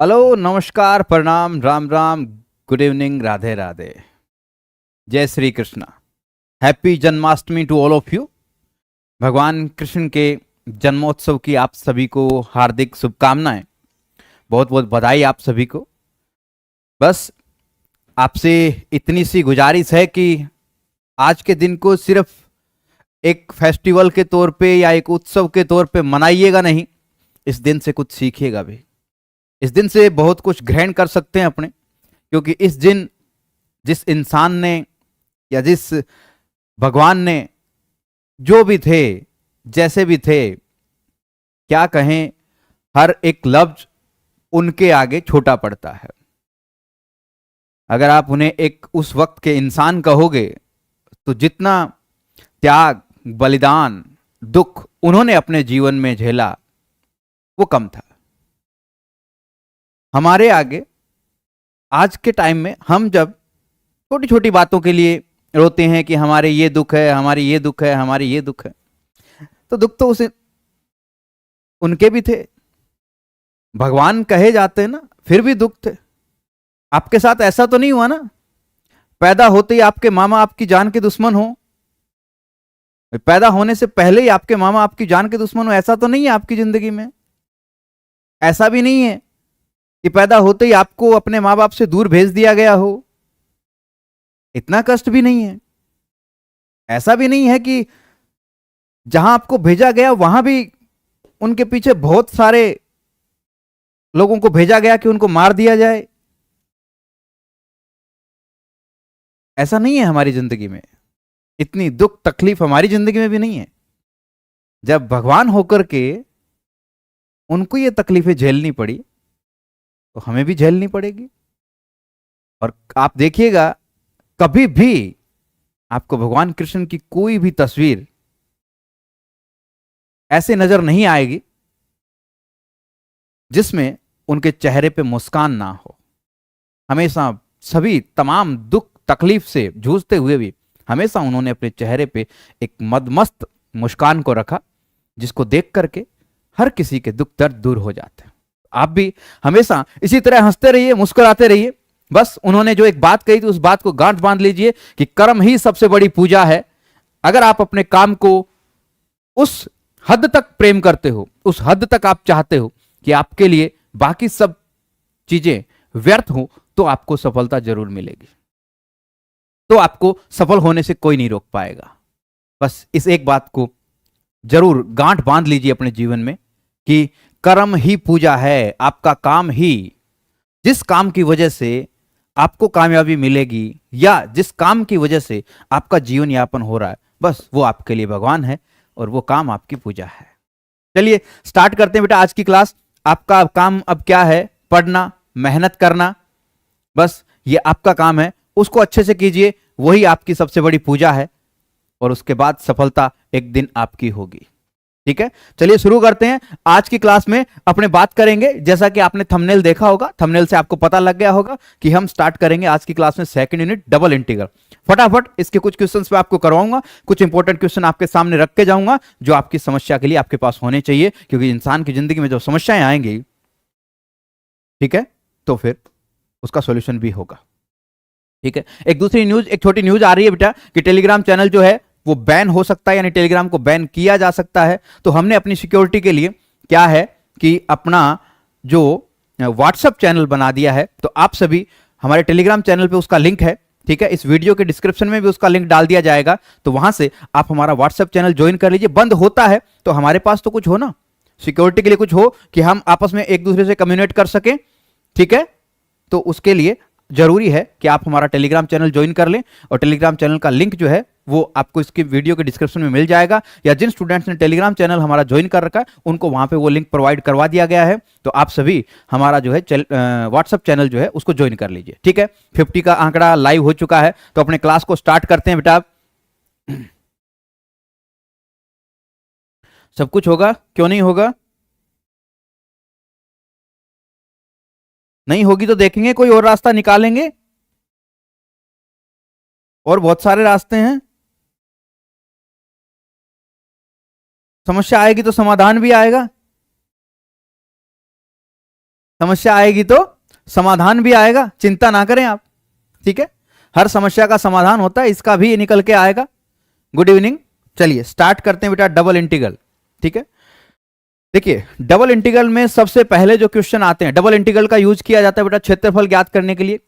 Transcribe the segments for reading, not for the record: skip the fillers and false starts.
Hello, नमस्कार, प्रणाम, Ram Ram, good evening, Radhe Radhe, जय Shri Krishna. Happy Janmashtami to all of you. भगवान कृष्ण के जन्मोत्सव की आप सभी को हार्दिक शुभकामनाएं। बहुत बहुत बधाई आप सभी को। बस आपसे इतनी सी गुजारिश है कि आज के दिन को सिर्फ एक फेस्टिवल के तौर पे या एक उत्सव के तौर पे मनाइएगा नहीं, इस दिन से कुछ सीखिएगा भी। इस दिन से बहुत कुछ ग्रहण कर सकते हैं अपने, क्योंकि इस दिन जिस इंसान ने या जिस भगवान ने, जो भी थे, जैसे भी थे, क्या कहें, हर एक लफ्ज उनके आगे छोटा पड़ता है। अगर आप उन्हें एक उस वक्त के इंसान कहोगे तो जितना त्याग, बलिदान, दुख उन्होंने अपने जीवन में झेला वो कम था। हमारे आगे आज के टाइम में हम जब छोटी छोटी बातों के लिए रोते हैं कि हमारे ये दुख है, हमारी ये दुख है, हमारी ये दुख है, तो दुख तो उसे उनके भी थे। भगवान कहे जाते हैं ना, फिर भी दुख थे। आपके साथ ऐसा तो नहीं हुआ ना, पैदा होते ही आपके मामा आपकी जान के दुश्मन हो, पैदा होने से पहले ही आपके मामा आपकी जान के दुश्मन हो, ऐसा तो नहीं है आपकी जिंदगी में। ऐसा भी नहीं है कि पैदा होते ही आपको अपने माँ बाप से दूर भेज दिया गया हो, इतना कष्ट भी नहीं है। ऐसा भी नहीं है कि जहां आपको भेजा गया वहां भी उनके पीछे बहुत सारे लोगों को भेजा गया कि उनको मार दिया जाए। ऐसा नहीं है हमारी जिंदगी में। इतनी दुख तकलीफ हमारी जिंदगी में भी नहीं है। जब भगवान होकर के उनको ये तकलीफें झेलनी पड़ी तो हमें भी झेलनी पड़ेगी। और आप देखिएगा, कभी भी आपको भगवान कृष्ण की कोई भी तस्वीर ऐसे नजर नहीं आएगी जिसमें उनके चेहरे पे मुस्कान ना हो। हमेशा सभी तमाम दुख तकलीफ से जूझते हुए भी हमेशा उन्होंने अपने चेहरे पे एक मदमस्त मुस्कान को रखा, जिसको देख करके हर किसी के दुख दर्द दूर हो जाते हैं। आप भी हमेशा इसी तरह हंसते रहिए, मुस्कुराते रहिए। बस उन्होंने जो एक बात कही थी उस बात को गांठ बांध लीजिए कि कर्म ही सबसे बड़ी पूजा है। अगर आप अपने काम को उस हद तक प्रेम करते हो, उस हद तक आप चाहते हो कि आपके लिए बाकी सब चीजें व्यर्थ हो, तो आपको सफलता जरूर मिलेगी। तो आपको सफल होने से कोई नहीं रोक पाएगा। बस इस एक बात को जरूर गांठ बांध लीजिए अपने जीवन में कि कर्म ही पूजा है। आपका काम ही, जिस काम की वजह से आपको कामयाबी मिलेगी या जिस काम की वजह से आपका जीवन यापन हो रहा है, बस वो आपके लिए भगवान है और वो काम आपकी पूजा है। चलिए स्टार्ट करते हैं बेटा आज की क्लास। आपका काम अब क्या है? पढ़ना, मेहनत करना। बस ये आपका काम है, उसको अच्छे से कीजिए, वही आपकी सबसे बड़ी पूजा है। और उसके बाद सफलता एक दिन आपकी होगी। ठीक है, चलिए शुरू करते हैं। आज की क्लास में अपने बात करेंगे, जैसा कि आपने थंबनेल देखा होगा, थंबनेल से आपको पता लग गया होगा कि हम स्टार्ट करेंगे आज की क्लास में सेकंड यूनिट डबल इंटीग्रल। फटाफट इसके कुछ क्वेश्चंस पे आपको करवाऊंगा, कुछ इंपॉर्टेंट क्वेश्चन आपके सामने रख के जाऊंगा जो आपकी समस्या के लिए आपके पास होने चाहिए, क्योंकि इंसान की जिंदगी में जो समस्याएं आएंगी, ठीक है, तो फिर उसका सोल्यूशन भी होगा। ठीक है, एक दूसरी न्यूज, एक छोटी न्यूज आ रही है बेटा कि टेलीग्राम चैनल जो है वो बैन हो सकता है, यानी टेलीग्राम को बैन किया जा सकता है। तो हमने अपनी सिक्योरिटी के लिए क्या है कि अपना जो व्हाट्सएप चैनल बना दिया है। तो आप सभी हमारे टेलीग्राम चैनल पे उसका लिंक है, ठीक है, इस वीडियो के डिस्क्रिप्शन में भी उसका लिंक डाल दिया जाएगा। तो वहां से आप हमारा व्हाट्सएप चैनल ज्वाइन कर लीजिए। बंद होता है तो हमारे पास तो कुछ हो ना, सिक्योरिटी के लिए कुछ हो कि हम आपस में एक दूसरे से कम्युनिकेट कर सकें। ठीक है, तो उसके लिए जरूरी है कि आप हमारा टेलीग्राम चैनल ज्वाइन कर लें। और टेलीग्राम चैनल का लिंक जो है वो आपको इसकी वीडियो के डिस्क्रिप्शन में मिल जाएगा, या जिन स्टूडेंट्स ने टेलीग्राम चैनल हमारा ज्वाइन कर रखा है उनको वहां पे वो लिंक प्रोवाइड करवा दिया गया है। तो आप सभी हमारा जो है व्हाट्सएप चैनल जो है उसको ज्वाइन कर लीजिए। ठीक है, 50 का आंकड़ा लाइव हो चुका है। तो अपने क्लास को स्टार्ट करते हैं बेटा। सब कुछ होगा, क्यों नहीं होगा? नहीं होगी तो देखेंगे, कोई और रास्ता निकालेंगे। और बहुत सारे रास्ते हैं, समस्या आएगी तो समाधान भी आएगा। समस्या आएगी तो समाधान भी आएगा, चिंता ना करें आप, ठीक है। हर समस्या का समाधान होता है, इसका भी निकल के आएगा। गुड इवनिंग, चलिए स्टार्ट करते हैं बेटा डबल इंटीग्रल, ठीक है। देखिए डबल इंटीग्रल में सबसे पहले जो क्वेश्चन आते हैं, डबल इंटीग्रल का यूज किया जाता है बेटा क्षेत्रफल ज्ञात करने के लिए,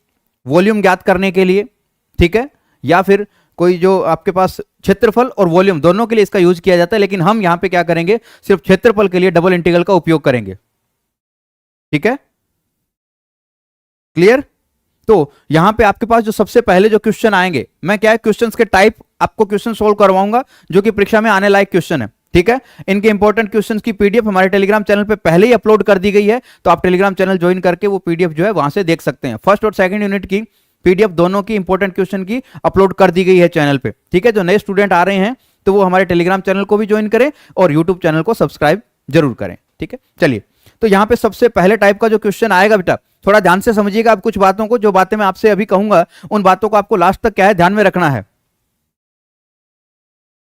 वॉल्यूम ज्ञात करने के लिए, ठीक है, या फिर कोई जो आपके पास क्षेत्रफल और वॉल्यूम दोनों के लिए इसका यूज किया जाता है। लेकिन हम यहां पे क्या करेंगे, सिर्फ क्षेत्रफल के लिए डबल इंटीग्रल का उपयोग करेंगे, ठीक है, क्लियर। तो यहां पे आपके पास जो सबसे पहले जो क्वेश्चन आएंगे, मैं क्या है क्वेश्चंस के टाइप आपको क्वेश्चन सोल्व करवाऊंगा जो कि परीक्षा में आने लायक क्वेश्चन है, ठीक है। इनके इंपॉर्टेंट क्वेश्चंस की पीडीएफ हमारे टेलीग्राम चैनल पे पहले ही अपलोड कर दी गई है, तो आप टेलीग्राम चैनल ज्वाइन करके वो पीडीएफ जो है वहां से देख सकते हैं। फर्स्ट और सेकंड यूनिट की पीडीएफ दोनों की इंपॉर्टेंट क्वेश्चन की अपलोड कर दी गई है चैनल पे, ठीक है। जो नए स्टूडेंट आ रहे हैं तो वो हमारे टेलीग्राम चैनल को भी ज्वाइन करें और यूट्यूब चैनल को सब्सक्राइब जरूर करें, ठीक है। चलिए, तो यहां पे सबसे पहले टाइप का जो क्वेश्चन आएगा बेटा, थोड़ा ध्यान से समझिएगा आप कुछ बातों को, जो बातें मैं आपसे अभी कहूंगा उन बातों को आपको लास्ट तक क्या है ध्यान में रखना है,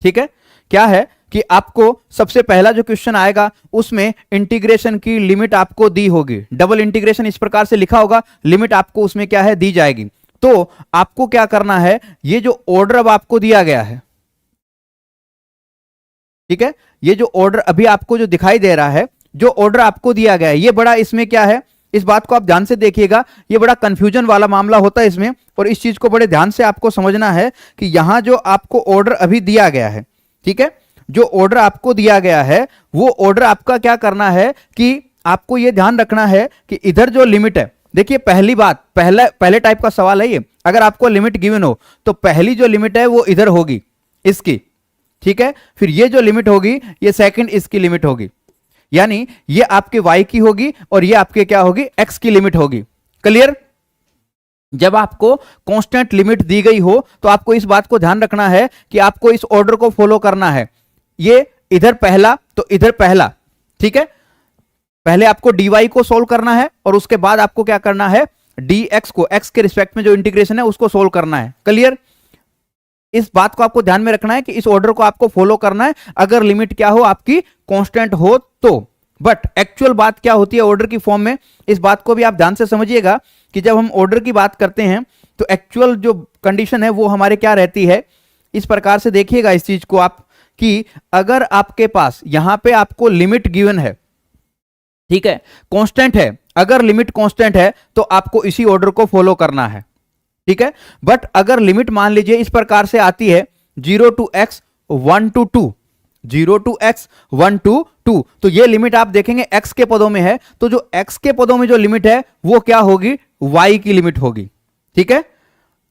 ठीक है। क्या है कि आपको सबसे पहला जो क्वेश्चन आएगा उसमें इंटीग्रेशन की लिमिट आपको दी होगी। डबल इंटीग्रेशन इस प्रकार से लिखा होगा, लिमिट आपको उसमें क्या है दी जाएगी। तो आपको क्या करना है, ये जो ऑर्डर अब आपको दिया गया है, ठीक है, ये जो ऑर्डर अभी आपको जो दिखाई दे रहा है, जो ऑर्डर आपको दिया गया है, ये बड़ा इसमें क्या है, इस बात को आप ध्यान से देखिएगा, ये बड़ा कंफ्यूजन वाला मामला होता है इसमें, और इस चीज को बड़े ध्यान से आपको समझना है कि यहां जो आपको ऑर्डर अभी दिया गया है, ठीक है, जो ऑर्डर आपको दिया गया है वो ऑर्डर आपका क्या करना है कि आपको ये ध्यान रखना है कि इधर जो लिमिट है, देखिए पहली बात, पहले टाइप का सवाल है ये, अगर आपको लिमिट गिवन हो तो पहली जो लिमिट है वो इधर होगी इसकी, ठीक है, फिर ये जो लिमिट होगी ये सेकंड इसकी लिमिट होगी, यानी ये आपके y की होगी और ये आपके क्या होगी x की लिमिट होगी, क्लियर। जब आपको कांस्टेंट लिमिट दी गई हो तो आपको इस बात को ध्यान रखना है कि आपको इस ऑर्डर को फॉलो करना है, ये इधर पहला तो इधर पहला, ठीक है, पहले आपको dy को सोल्व करना है और उसके बाद आपको क्या करना है dx को, x के रिस्पेक्ट में जो इंटीग्रेशन है उसको सोल्व करना है, क्लियर। इस बात को आपको ध्यान में रखना है कि इस ऑर्डर को आपको फॉलो करना है अगर लिमिट क्या हो आपकी कांस्टेंट हो तो। बट एक्चुअल बात क्या होती है ऑर्डर की फॉर्म में, इस बात को भी आप ध्यान से समझिएगा कि जब हम ऑर्डर की बात करते हैं तो एक्चुअल जो कंडीशन है वो हमारे क्या रहती है, इस प्रकार से देखिएगा इस चीज को आप कि अगर आपके पास यहां पे आपको लिमिट गिवन है, ठीक है, कांस्टेंट है, अगर लिमिट कांस्टेंट है तो आपको इसी ऑर्डर को फॉलो करना है, ठीक है। बट अगर लिमिट मान लीजिए इस प्रकार से आती है 0 to x 1 to 2, 0 to x 1 to 2, तो ये लिमिट आप देखेंगे x के पदों में है, तो जो x के पदों में जो लिमिट है वो क्या होगी, y की लिमिट होगी, ठीक है।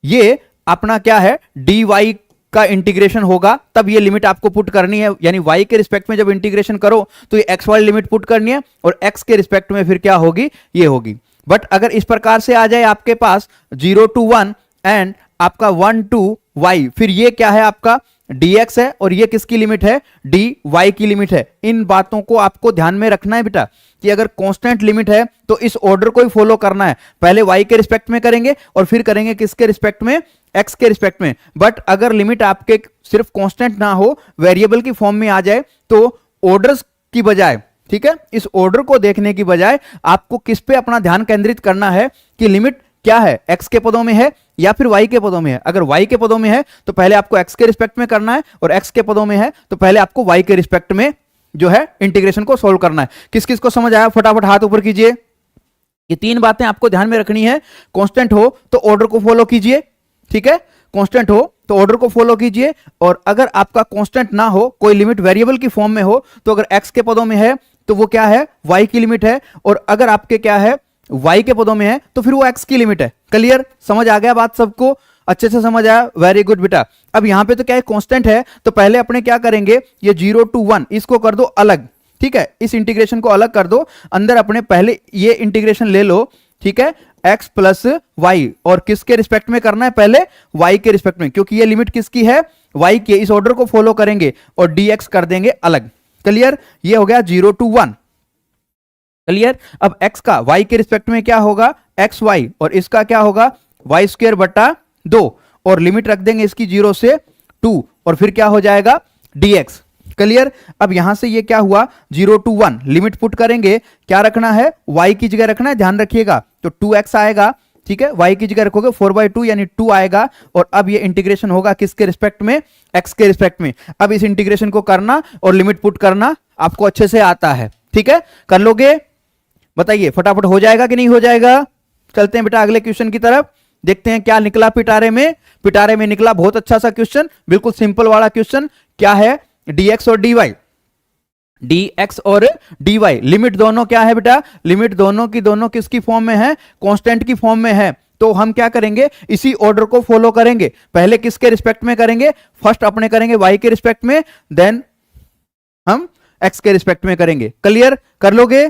ये अपना क्या है dy का इंटीग्रेशन होगा, तब ये लिमिट आपको पुट करनी है, यानी y के रिस्पेक्ट में जब इंटीग्रेशन करो तो ये x वाली लिमिट पुट करनी है और x के रिस्पेक्ट में फिर क्या होगी, ये होगी। बट अगर इस प्रकार से आ जाए आपके पास 0 to 1 एंड आपका 1 to y, फिर ये क्या है आपका dx है और ये किसकी लिमिट है, dy की लिमिट है। इन बातों को आपको ध्यान में रखना है बेटा कि अगर कांस्टेंट लिमिट है तो इस ऑर्डर को ही फॉलो करना है, पहले y के रिस्पेक्ट में करेंगे और फिर करेंगे किसके रिस्पेक्ट में, x के रिस्पेक्ट में। बट अगर लिमिट आपके सिर्फ कांस्टेंट ना हो, वेरिएबल की फॉर्म में आ जाए तो ऑर्डर्स की बजाय, ठीक है, इस ऑर्डर को देखने की बजाय आपको किस पे अपना ध्यान केंद्रित करना है कि लिमिट क्या है, x के पदों में है या फिर y के पदों में है। अगर y के पदों में है तो पहले आपको x के रिस्पेक्ट में करना है और x के पदों में है तो पहले आपको y के रिस्पेक्ट में जो है इंटीग्रेशन को सोल्व करना है। किस किस को समझ आया, फटाफट हाथ ऊपर कीजिए। ये तीन बातें आपको ध्यान में रखनी है, कांस्टेंट हो तो ऑर्डर को फॉलो कीजिए, ठीक है, कांस्टेंट हो तो ऑर्डर को फॉलो कीजिए, और अगर आपका कांस्टेंट ना हो, कोई लिमिट वेरिएबल की फॉर्म में हो, तो अगर x के पदों में है तो वो क्या है, y की लिमिट है, और अगर आपके क्या है y के पदों में है तो फिर वो x की लिमिट है। क्लियर, समझ आ गया बात सबको, अच्छे से समझ आया, वेरी गुड बेटा। अब यहां पे तो क्या है कांस्टेंट है, तो पहले अपने क्या करेंगे, ये 0 to 1 इसको कर दो अलग, ठीक है, इस इंटीग्रेशन को अलग कर दो, अंदर अपने पहले ये इंटीग्रेशन ले लो, ठीक है, x प्लस वाई, और किसके रिस्पेक्ट में करना है, पहले y के रिस्पेक्ट में, क्योंकि ये लिमिट किसकी है, y की। इस ऑर्डर को फॉलो करेंगे और dx कर देंगे अलग। क्लियर, ये हो गया 0 to 1। क्लियर, अब x का y के रिस्पेक्ट में क्या होगा, xy, और इसका क्या होगा y स्क्वायर बटा 2, और लिमिट रख देंगे इसकी 0 से 2, और फिर क्या हो जाएगा dx। क्लियर। अब यहां से ये क्या हुआ, 0 to 1 लिमिट पुट करेंगे, क्या रखना है, y की जगह रखना है, ध्यान रखिएगा। तो 2x आएगा, ठीक है, y की जगह रखोगे 4/2 यानी 2 आएगा। और अब ये इंटीग्रेशन होगा किसके रिस्पेक्ट में, x के रिस्पेक्ट में। अब इस इंटीग्रेशन को करना और लिमिट पुट करना आपको अच्छे से आता है, ठीक है, कर लोगे, बताइए फटाफट हो जाएगा कि नहीं हो जाएगा। चलते हैं बेटा अगले क्वेश्चन की तरफ, देखते हैं क्या निकला पिटारे में। पिटारे में निकला बहुत अच्छा सा क्वेश्चन, बिल्कुल सिंपल वाला क्वेश्चन। क्या है, dx और dy, dx और dy लिमिट दोनों क्या है बेटा, लिमिट दोनों की दोनों किसकी फॉर्म में है, कांस्टेंट की फॉर्म में है। तो हम क्या करेंगे, इसी ऑर्डर को फॉलो करेंगे। पहले किसके रिस्पेक्ट में करेंगे, फर्स्ट अपने करेंगे y के रिस्पेक्ट में, देन हम x के रिस्पेक्ट में करेंगे। क्लियर, कर लोगे,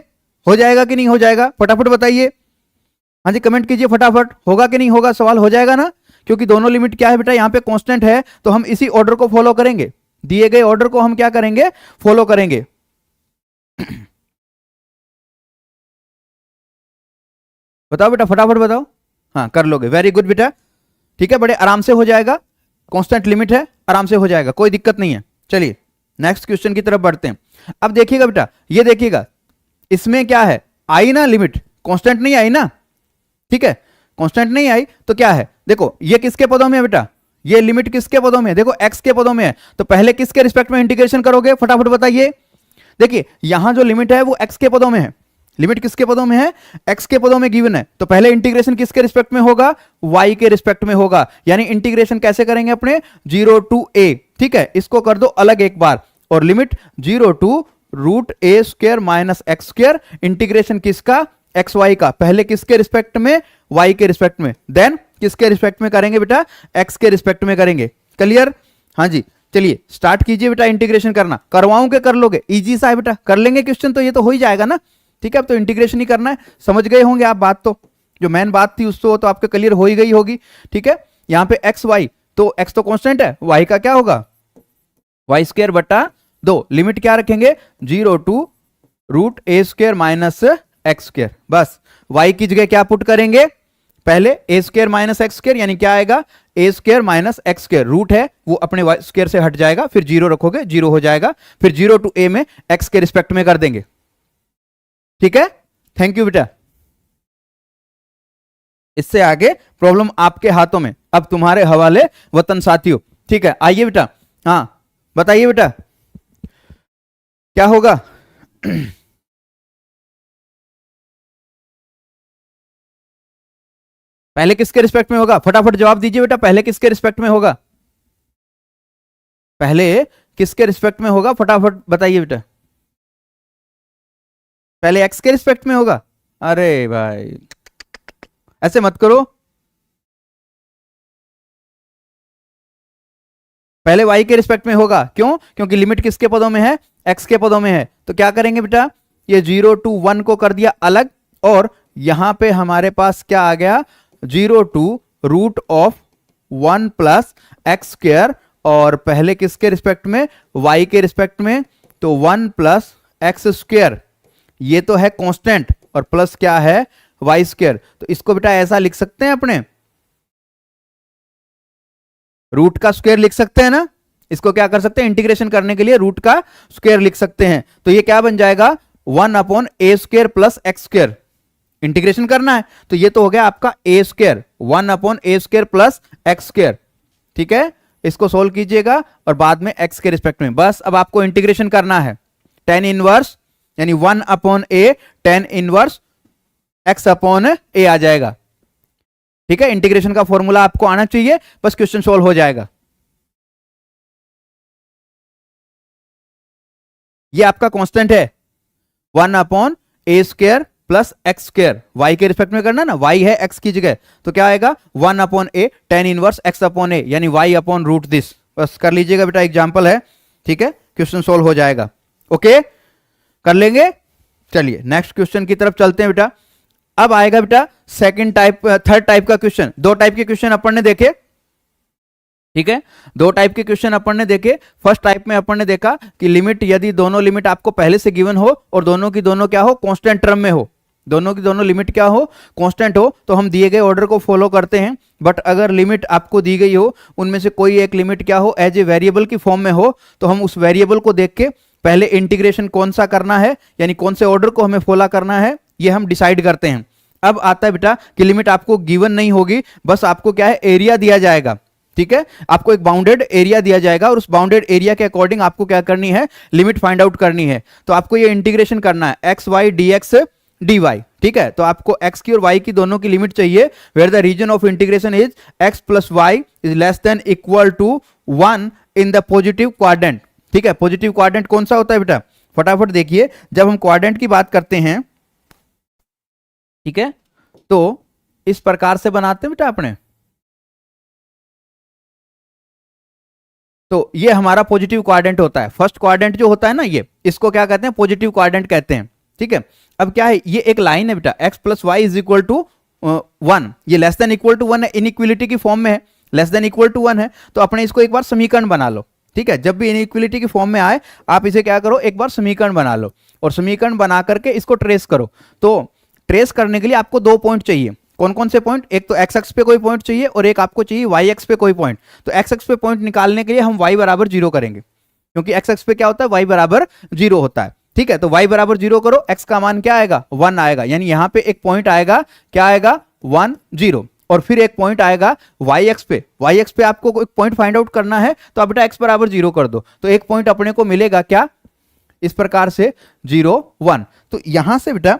हो जाएगा कि नहीं हो जाएगा, फटाफट बताइए। हाँ जी कमेंट कीजिए फटाफट, होगा कि नहीं होगा, सवाल हो जाएगा ना, क्योंकि दोनों लिमिट क्या है बेटा, यहां पे कांस्टेंट है, तो हम इसी ऑर्डर को फॉलो करेंगे, दिए गए ऑर्डर को हम क्या करेंगे, फॉलो करेंगे। बताओ बेटा फटाफट बताओ, हाँ कर लोगे, वेरी गुड बेटा, ठीक है, बड़े आराम से हो जाएगा, कांस्टेंट लिमिट है, आराम से हो जाएगा, कोई दिक्कत नहीं है। चलिए नेक्स्ट क्वेश्चन की तरफ बढ़ते हैं। अब देखिएगा बेटा, ये देखिएगा, इसमें क्या है, आई ना लिमिट, कांस्टेंट नहीं आई ना, ठीक है, कांस्टेंट नहीं आई, तो क्या है, देखो ये किसके पदों में है बेटा, ये लिमिट किसके पदों में है, देखो x के पदों में है, तो पहले किसके रिस्पेक्ट में इंटीग्रेशन करोगे, फटाफट बताइए। देखिए यहां जो लिमिट है वो x के पदों में है, लिमिट किसके पदों में है, x के पदों में गिवन है, तो पहले इंटीग्रेशन किसके रिस्पेक्ट में होगा, y के रिस्पेक्ट में होगा। यानी इंटीग्रेशन कैसे करेंगे अपने, 0 to a, ठीक है, इसको कर दो अलग एक बार, और limit 0 to √a² minus x², integration किसका, एक्स वाई का, पहले किसके रिस्पेक्ट में, y के रिस्पेक्ट में, देन किसके रिस्पेक्ट में करेंगे बेटा, x के रिस्पेक्ट में करेंगे। क्लियर, हाँ जी चलिए स्टार्ट कीजिए बेटा इंटीग्रेशन करना, करवाऊं के कर लोगे, इजी सा है बेटा, कर लेंगे क्वेश्चन तो ये तो हो ही जाएगा ना, ठीक है। अब तो इंटीग्रेशन ही करना है, समझ गए होंगे आप बात, तो जो मेन बात थी उसको तो आपके क्लियर हो ही गई होगी, ठीक है। यहाँ पे एक्स वाई, तो x तो कांस्टेंट है, y का क्या होगा, y² बटा 2, लिमिट क्या रखेंगे, 0 to √a² माइनस x², बस y की जगह क्या पुट करेंगे, पहले a² माइनस x² यानी क्या आएगा, a² माइनस x², रूट है वो अपने y² से हट जाएगा, फिर 0 रखोगे 0 हो जाएगा, फिर 0 to a में x के रिस्पेक्ट में कर देंगे, ठीक है। थैंक यू बेटा, इससे आगे प्रॉब्लम आपके हाथों में, अब तुम्हारे हवाले वतन साथियों, ठीक है। आइए बेटा, हाँ बताइए बेटा क्या होगा। पहले किसके रिस्पेक्ट में होगा, फटाफट जवाब दीजिए बेटा, पहले किसके रिस्पेक्ट में होगा, पहले किसके रिस्पेक्ट में होगा, फटाफट बताइए बेटा, पहले x के रिस्पेक्ट में होगा, अरे भाई ऐसे मत करो, पहले y के रिस्पेक्ट में होगा, क्यों, क्योंकि लिमिट किसके पदों में है, x के पदों में है। तो क्या करेंगे बेटा, ये 0 to 1 को कर दिया अलग, और यहां पे हमारे पास क्या आ गया, 0 to √1 प्लस x², और पहले किसके रिस्पेक्ट में, y के रिस्पेक्ट में, तो 1 प्लस x², ये तो है कांस्टेंट, और प्लस क्या है, y²। तो इसको बेटा ऐसा लिख सकते हैं अपने, रूट का स्क्वायर लिख सकते हैं ना, इसको क्या कर सकते हैं, इंटीग्रेशन करने के लिए रूट का स्क्वायर लिख सकते हैं। तो ये क्या बन जाएगा, 1/a² प्लस x², इंटीग्रेशन करना है, तो ये तो हो गया आपका a², 1/a² प्लस x², ठीक है। इसको सोल्व कीजिएगा और बाद में x के रिस्पेक्ट में, बस अब आपको इंटीग्रेशन करना है, tan इनवर्स यानी 1/a tan इनवर्स x/a आ जाएगा, ठीक है। इंटीग्रेशन का फॉर्मूला आपको आना चाहिए, बस क्वेश्चन सोल्व हो जाएगा। ये आपका कांस्टेंट है 1/a² प्लस x², y के रिस्पेक्ट में करना ना, y है x की जगह, तो क्या आएगा 1/a tan इनवर्स x/a यानी y/√this, बस कर लीजिएगा बेटा, एग्जांपल है, ठीक है, क्वेश्चन सोल्व हो जाएगा। ओके कर लेंगे, चलिए नेक्स्ट क्वेश्चन की तरफ चलते हैं बेटा। अब आएगा बेटा सेकंड टाइप, थर्ड टाइप का क्वेश्चन। दो टाइप के क्वेश्चन अपन ने देखे, ठीक है, दो टाइप के क्वेश्चन अपन ने देखे। फर्स्ट टाइप में अपन ने देखा कि लिमिट, यदि दोनों लिमिट आपको पहले से गिवन हो और दोनों की दोनों क्या हो, कांस्टेंट टर्म में हो, दोनों की दोनों लिमिट क्या हो, कांस्टेंट हो, तो हम दिए गए ऑर्डर को फॉलो करते हैं। बट अगर लिमिट आपको दी गई हो, उनमें से कोई एक लिमिट क्या हो, एज ए वेरिएबल की फॉर्म में हो, तो हम उस वेरिएबल को देख के पहले इंटीग्रेशन कौन सा करना है, यानी कौन से ऑर्डर को हमें फॉलो करना है, ये हम डिसाइड करते हैं। अब आता है बेटा कि लिमिट आपको गिवन नहीं होगी, बस आपको क्या है, एरिया दिया जाएगा। ठीक है, आपको एक बाउंडेड एरिया दिया जाएगा और उस बाउंडेड एरिया के अकॉर्डिंग आपको क्या करनी है, लिमिट फाइंड आउट करनी है। तो आपको ये इंटीग्रेशन करना है X Y D X D Y. ठीक है, तो आपको x की और y की दोनों की लिमिट चाहिए, where the region of integration is x plus Y is less than equal to 1 in the positive quadrant. ठीक है, पॉजिटिव क्वाड्रेंट कौन सा होता है बेटा, फटाफट देखिए, जब हम क्वाड्रेंट की बात करते हैं, ठीक है, तो इस प्रकार से बनाते हैं बेटा अपने, तो ये हमारा पॉजिटिव क्वाड्रेंट होता है। फर्स्ट क्वाड्रेंट जो होता है ना, ये इसको क्या कहते हैं, पॉजिटिव क्वाड्रेंट कहते हैं। ठीक है, अब क्या है, ये एक लाइन है बेटा, x plus Y is equal to 1, ये लेस देन इक्वल टू 1 है, इनइक्वलिटी की फॉर्म में है, लेस देन इक्वल टू 1 है, तो अपने इसको एक बार समीकरण बना लो। ठीक है, जब भी इनइक्वलिटी की फॉर्म में आए, आप इसे क्या करो, एक बार समीकरण बना लो, और समीकरण बना करके इसको ट्रेस करो। तो ट्रेस करने के लिए आपको 2 पॉइंट चाहिए। कौन कौन से पॉइंट, एक तो एक्स एक्स पे कोई पॉइंट चाहिए और एक आपको चाहिए वाई एक्स पे कोई पॉइंट। तो एक्स एक्स पे पॉइंट निकालने के लिए हम वाई बराबर 0 करेंगे, क्योंकि एक्स एक्स पे क्या होता है, वाई बराबर 0 होता है। ठीक है, तो y बराबर 0 करो, x का मान क्या आएगा, 1 आएगा, यानी यहां पे एक पॉइंट आएगा, क्या आएगा, 1 0, और फिर एक पॉइंट आएगा yx पे। yx पे आपको एक पॉइंट फाइंड आउट करना है, तो आप बेटा x बराबर 0 कर दो, तो एक पॉइंट अपने को मिलेगा क्या, इस प्रकार से 0 1। तो यहां से बेटा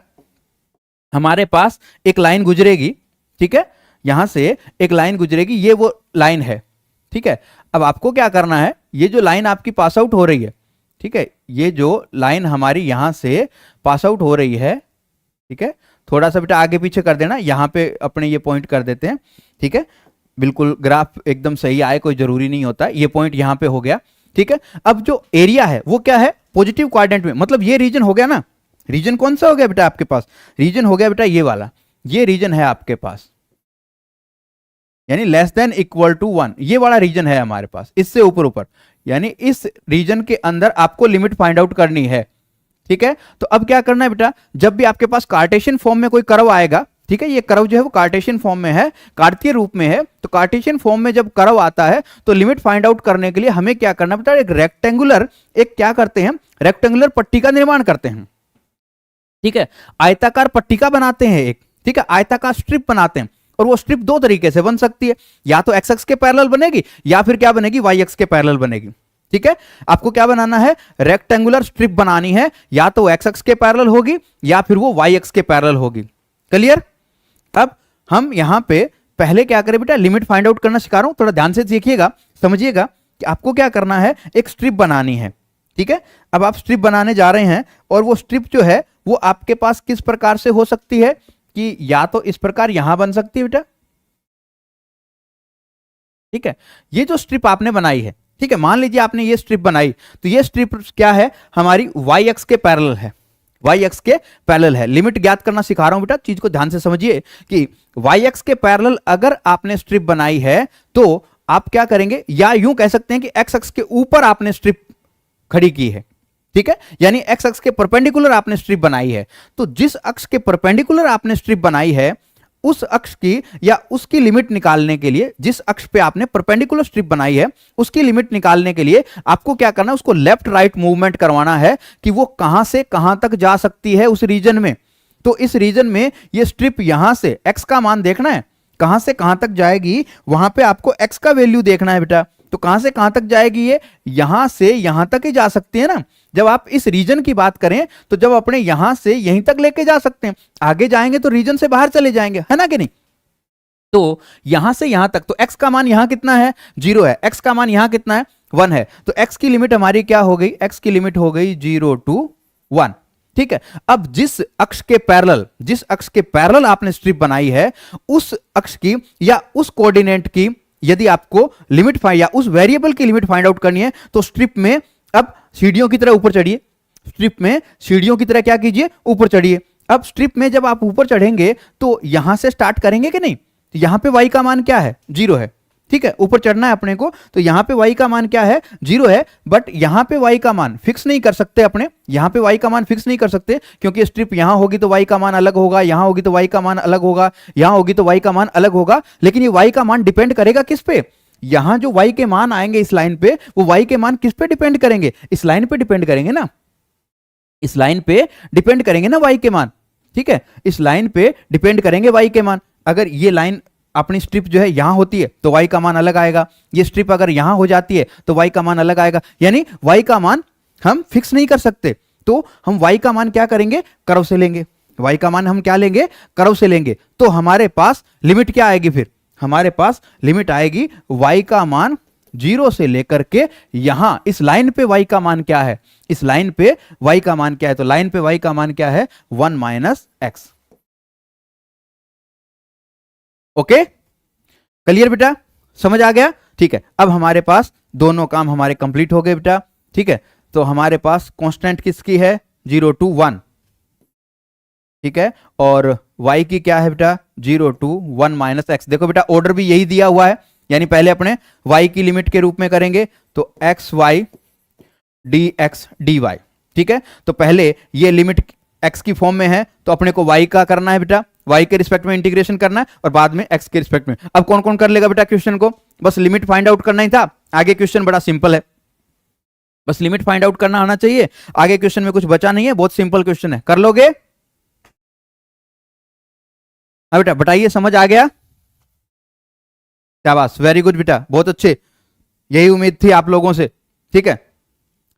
हमारे पास एक लाइन गुजरेगी। ठीक है, यहां से एक लाइन गुजरेगी, ये वो लाइन है। ठीक है, अब आपको क्या करना है, ये जो लाइन आपकी पास आउट हो रही है, ठीक है, ये जो लाइन हमारी यहां से पास आउट हो रही है, ठीक है, थोड़ा सा बेटा आगे पीछे कर देना, यहां पे अपने ये पॉइंट कर देते हैं। ठीक है, बिल्कुल ग्राफ एकदम सही आए, कोई जरूरी नहीं होता, ये पॉइंट यहां पे हो गया। ठीक है, अब जो एरिया है वो क्या है, पॉजिटिव क्वाड्रेंट में, मतलब ये रीजन हो गया ना, रीजन कौन सा हो गया बेटा आपके पास, रीजन हो गया बेटा ये वाला, ये रीजन है आपके पास, यानी लेस देन इक्वल टू 1, ये वाला रीजन है हमारे पास, इससे ऊपर ऊपर, यानी इस रीजन के अंदर आपको लिमिट फाइंड आउट करनी है। ठीक है, तो अब क्या करना है बेटा, जब भी आपके पास कार्टेशियन फॉर्म में कोई कर्व आएगा, ठीक है, ये कर्व जो है वो कार्टेशियन फॉर्म में है, कार्तीय रूप में है, तो कार्टेशियन फॉर्म में जब कर्व आता है, तो लिमिट फाइंड आउट करने के लिए हमें क्या करना बेटा, एक रेक्टेंगुलर, एक क्या करते हैं, रेक्टेंगुलर पट्टी का निर्माण करते हैं। ठीक है, आयताकार पट्टिका बनाते हैं एक, ठीक है, आयताकार स्ट्रिप बनाते हैं, और वो स्ट्रिप 2 तरीके से बन सकती है, या तो एक्स एक्स के पैरेलल बनेगी, या फिर क्या बनेगी, वाई एक्स के पैरेलल बनेगी। ठीक है, आपको क्या बनाना है, रेक्टेंगुलर स्ट्रिप बनानी है, या तो एक्स एक्स के पैरेलल होगी, या फिर वो वाई एक्स के पैरेलल होगी। क्लियर। अब हम यहां पे पहले क्या करें बेटा, लिमिट फाइंड आउट करना सिखा रहा हूं, थोड़ा ध्यान से देखिएगा, समझिएगा कि आपको क्या करना है, एक स्ट्रिप बनानी है। ठीक है, अब आप स्ट्रिप बनाने जा रहे हैं, और वो स्ट्रिप जो है वो आपके पास किस प्रकार से हो सकती है, कि या तो इस प्रकार यहां बन सकती है बेटा। ठीक है, ये जो स्ट्रिप आपने बनाई है, ठीक है, मान लीजिए आपने ये स्ट्रिप बनाई, तो ये स्ट्रिप क्या है, हमारी वाई एक्स के पैरेलल है, वाई एक्स के पैरेलल है। लिमिट ज्ञात करना सिखा रहा हूं बेटा, चीज को ध्यान से समझिए कि वाई एक्स के पैरेलल अगर आपने स्ट्रिप बनाई है, तो आप क्या करेंगे, या यूं कह सकते हैं कि एक्स एक्स के ऊपर आपने स्ट्रिप खड़ी की है। ठीक है, यानी एक्स अक्ष के परपेंडिकुलर आपने स्ट्रिप बनाई है, तो जिस अक्ष के परपेंडिकुलर आपने स्ट्रिप बनाई है, उस अक्ष की या उसकी लिमिट निकालने के लिए, जिस अक्ष पे आपने परपेंडिकुलर स्ट्रिप बनाई है उसकी लिमिट निकालने के लिए आपको क्या करना है, उसको लेफ्ट राइट मूवमेंट करवाना है, कि वो कहां से कहां तक जा सकती है उस रीजन में। तो इस रीजन में ये स्ट्रिप यहां से एक्स का मान देखना है, कहां से कहां तक जाएगी, वहां पे आपको एक्स का वैल्यू देखना है बेटा। तो कहां से कहां तक जाएगी, ये यहां से यहां तक ही जा सकती है ना। जब आप इस रीजन की बात करें, तो जब अपने यहां से यहीं तक लेके जा सकते हैं, आगे जाएंगे तो रीजन से बाहर चले जाएंगे, है ना कि नहीं। तो यहां से यहां तक, तो x का मान यहां कितना है, 0 है, x का मान यहां कितना है, 1 है, तो x की लिमिट हमारी क्या हो गई, x की लिमिट हो गई 0 to 1। ठीक है, अब जिस अक्ष के पैरेलल आपने स्ट्रिप बनाई है, उस अक्ष की या उस कोऑर्डिनेट की यदि आपको लिमिट या उस वेरिएबल की लिमिट फाइंड आउट करनी है, तो स्ट्रिप में अब सीढ़ियों की तरह ऊपर चढ़िए, स्ट्रिप में सीढ़ियों की तरह क्या कीजिए, ऊपर चढ़िए। अब स्ट्रिप में जब आप ऊपर चढ़ेंगे तो यहां से स्टार्ट करेंगे कि नहीं, तो यहां पे y का मान क्या है, 0 है। ठीक है, ऊपर चढ़ना है अपने को, तो यहाँ पे y का मान क्या है, 0 है, बट यहाँ पे y का मान फिक्स नहीं कर सकते अपने, यहाँ पे y का मान फिक्स नहीं कर सकते, क्योंकि स्ट्रिप यहाँ होगी तो y का मान अलग होगा, यहाँ होगी तो y का मान अलग होगा, यहाँ होगी तो y का मान अलग होगा, लेकिन ये y का मान डिपेंड करेगा किस पे, यहाँ जो y के मान आएंगे इस लाइन पे, वो y के मान किस पे डिपेंड करेंगे, इस लाइन पे डिपेंड करेंगे ना, इस लाइन पे डिपेंड करेंगे ना y के मान, ठीक है, इस लाइन पे डिपेंड करेंगे y के मान। अगर ये लाइन अपनी स्ट्रिप जो है यहां होती है तो y का मान अलग आएगा, ये स्ट्रिप अगर यहां हो जाती है तो y का मान अलग आएगा, यानी y का मान हम फिक्स नहीं कर सकते, तो हम y का मान क्या करेंगे, कर्व से लेंगे, y का मान हम क्या लेंगे, कर्व से लेंगे, तो हमारे पास लिमिट क्या आएगी, फिर हमारे पास लिमिट आएगी y का मान 0 से लेकर के यहां इस लाइन पे y का मान क्या है, इस लाइन पे y का मान क्या है, तो लाइन पे y का मान क्या है, 1 माइनस एक्स। ओके, क्लियर बेटा, समझ आ गया, ठीक है। अब हमारे पास दोनों काम हमारे कंप्लीट हो गए बेटा, ठीक है, तो हमारे पास कांस्टेंट किसकी है, 0 to 1, ठीक है, और y की क्या है बेटा, 0 to 1 माइनस एक्स। देखो बेटा ऑर्डर भी यही दिया हुआ है, यानी पहले अपने y की लिमिट के रूप में करेंगे तो X Y D X D Y, ठीक है, तो पहले ये लिमिट x की फॉर्म में है तो अपने को y का करना है बेटा, y के रिस्पेक्ट में इंटीग्रेशन करना है, और बाद में x के रिस्पेक्ट में। अब कौन कौन कर लेगा बेटा क्वेश्चन को, बस लिमिट फाइंड आउट करना ही था, आगे क्वेश्चन बड़ा सिंपल है, बस लिमिट फाइंड आउट करना आना चाहिए, आगे क्वेश्चन में कुछ बचा नहीं है, बहुत सिंपल क्वेश्चन है, कर लोगे। हाँ बेटा बताइए, समझ आ गया, शाबाश, वेरी गुड बेटा, बहुत अच्छे, यही उम्मीद थी आप लोगों से, ठीक है।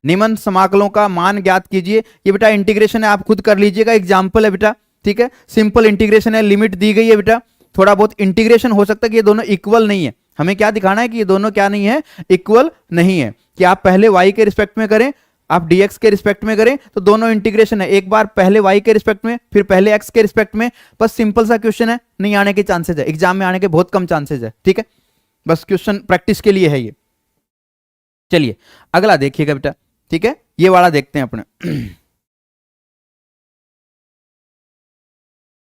निम्न समाकलों का मान ज्ञात कीजिए, ये बेटा इंटीग्रेशन है, आप खुद कर लीजिएगा, एग्जाम्पल है बेटा, ठीक है, सिंपल इंटीग्रेशन है, लिमिट दी गई है बेटा, थोड़ा बहुत इंटीग्रेशन हो सकता है कि ये दोनों इक्वल नहीं है, हमें क्या दिखाना है कि ये दोनों क्या नहीं है, इक्वल नहीं है, कि आप पहले y के रिस्पेक्ट में करें, आप dx के रिस्पेक्ट में करें तो दोनों इंटीग्रेशन है, एक बार पहले y के रिस्पेक्ट में फिर पहले x के रिस्पेक्ट में, बस सिंपल सा क्वेश्चन है, नहीं आने के चांसेस है, एग्जाम में आने के बहुत कम चांसेस है, ठीक है, बस क्वेश्चन प्रैक्टिस के लिए है ये। चलिए अगला देखिएगा बेटा, ठीक है, ये वाला देखते हैं अपने।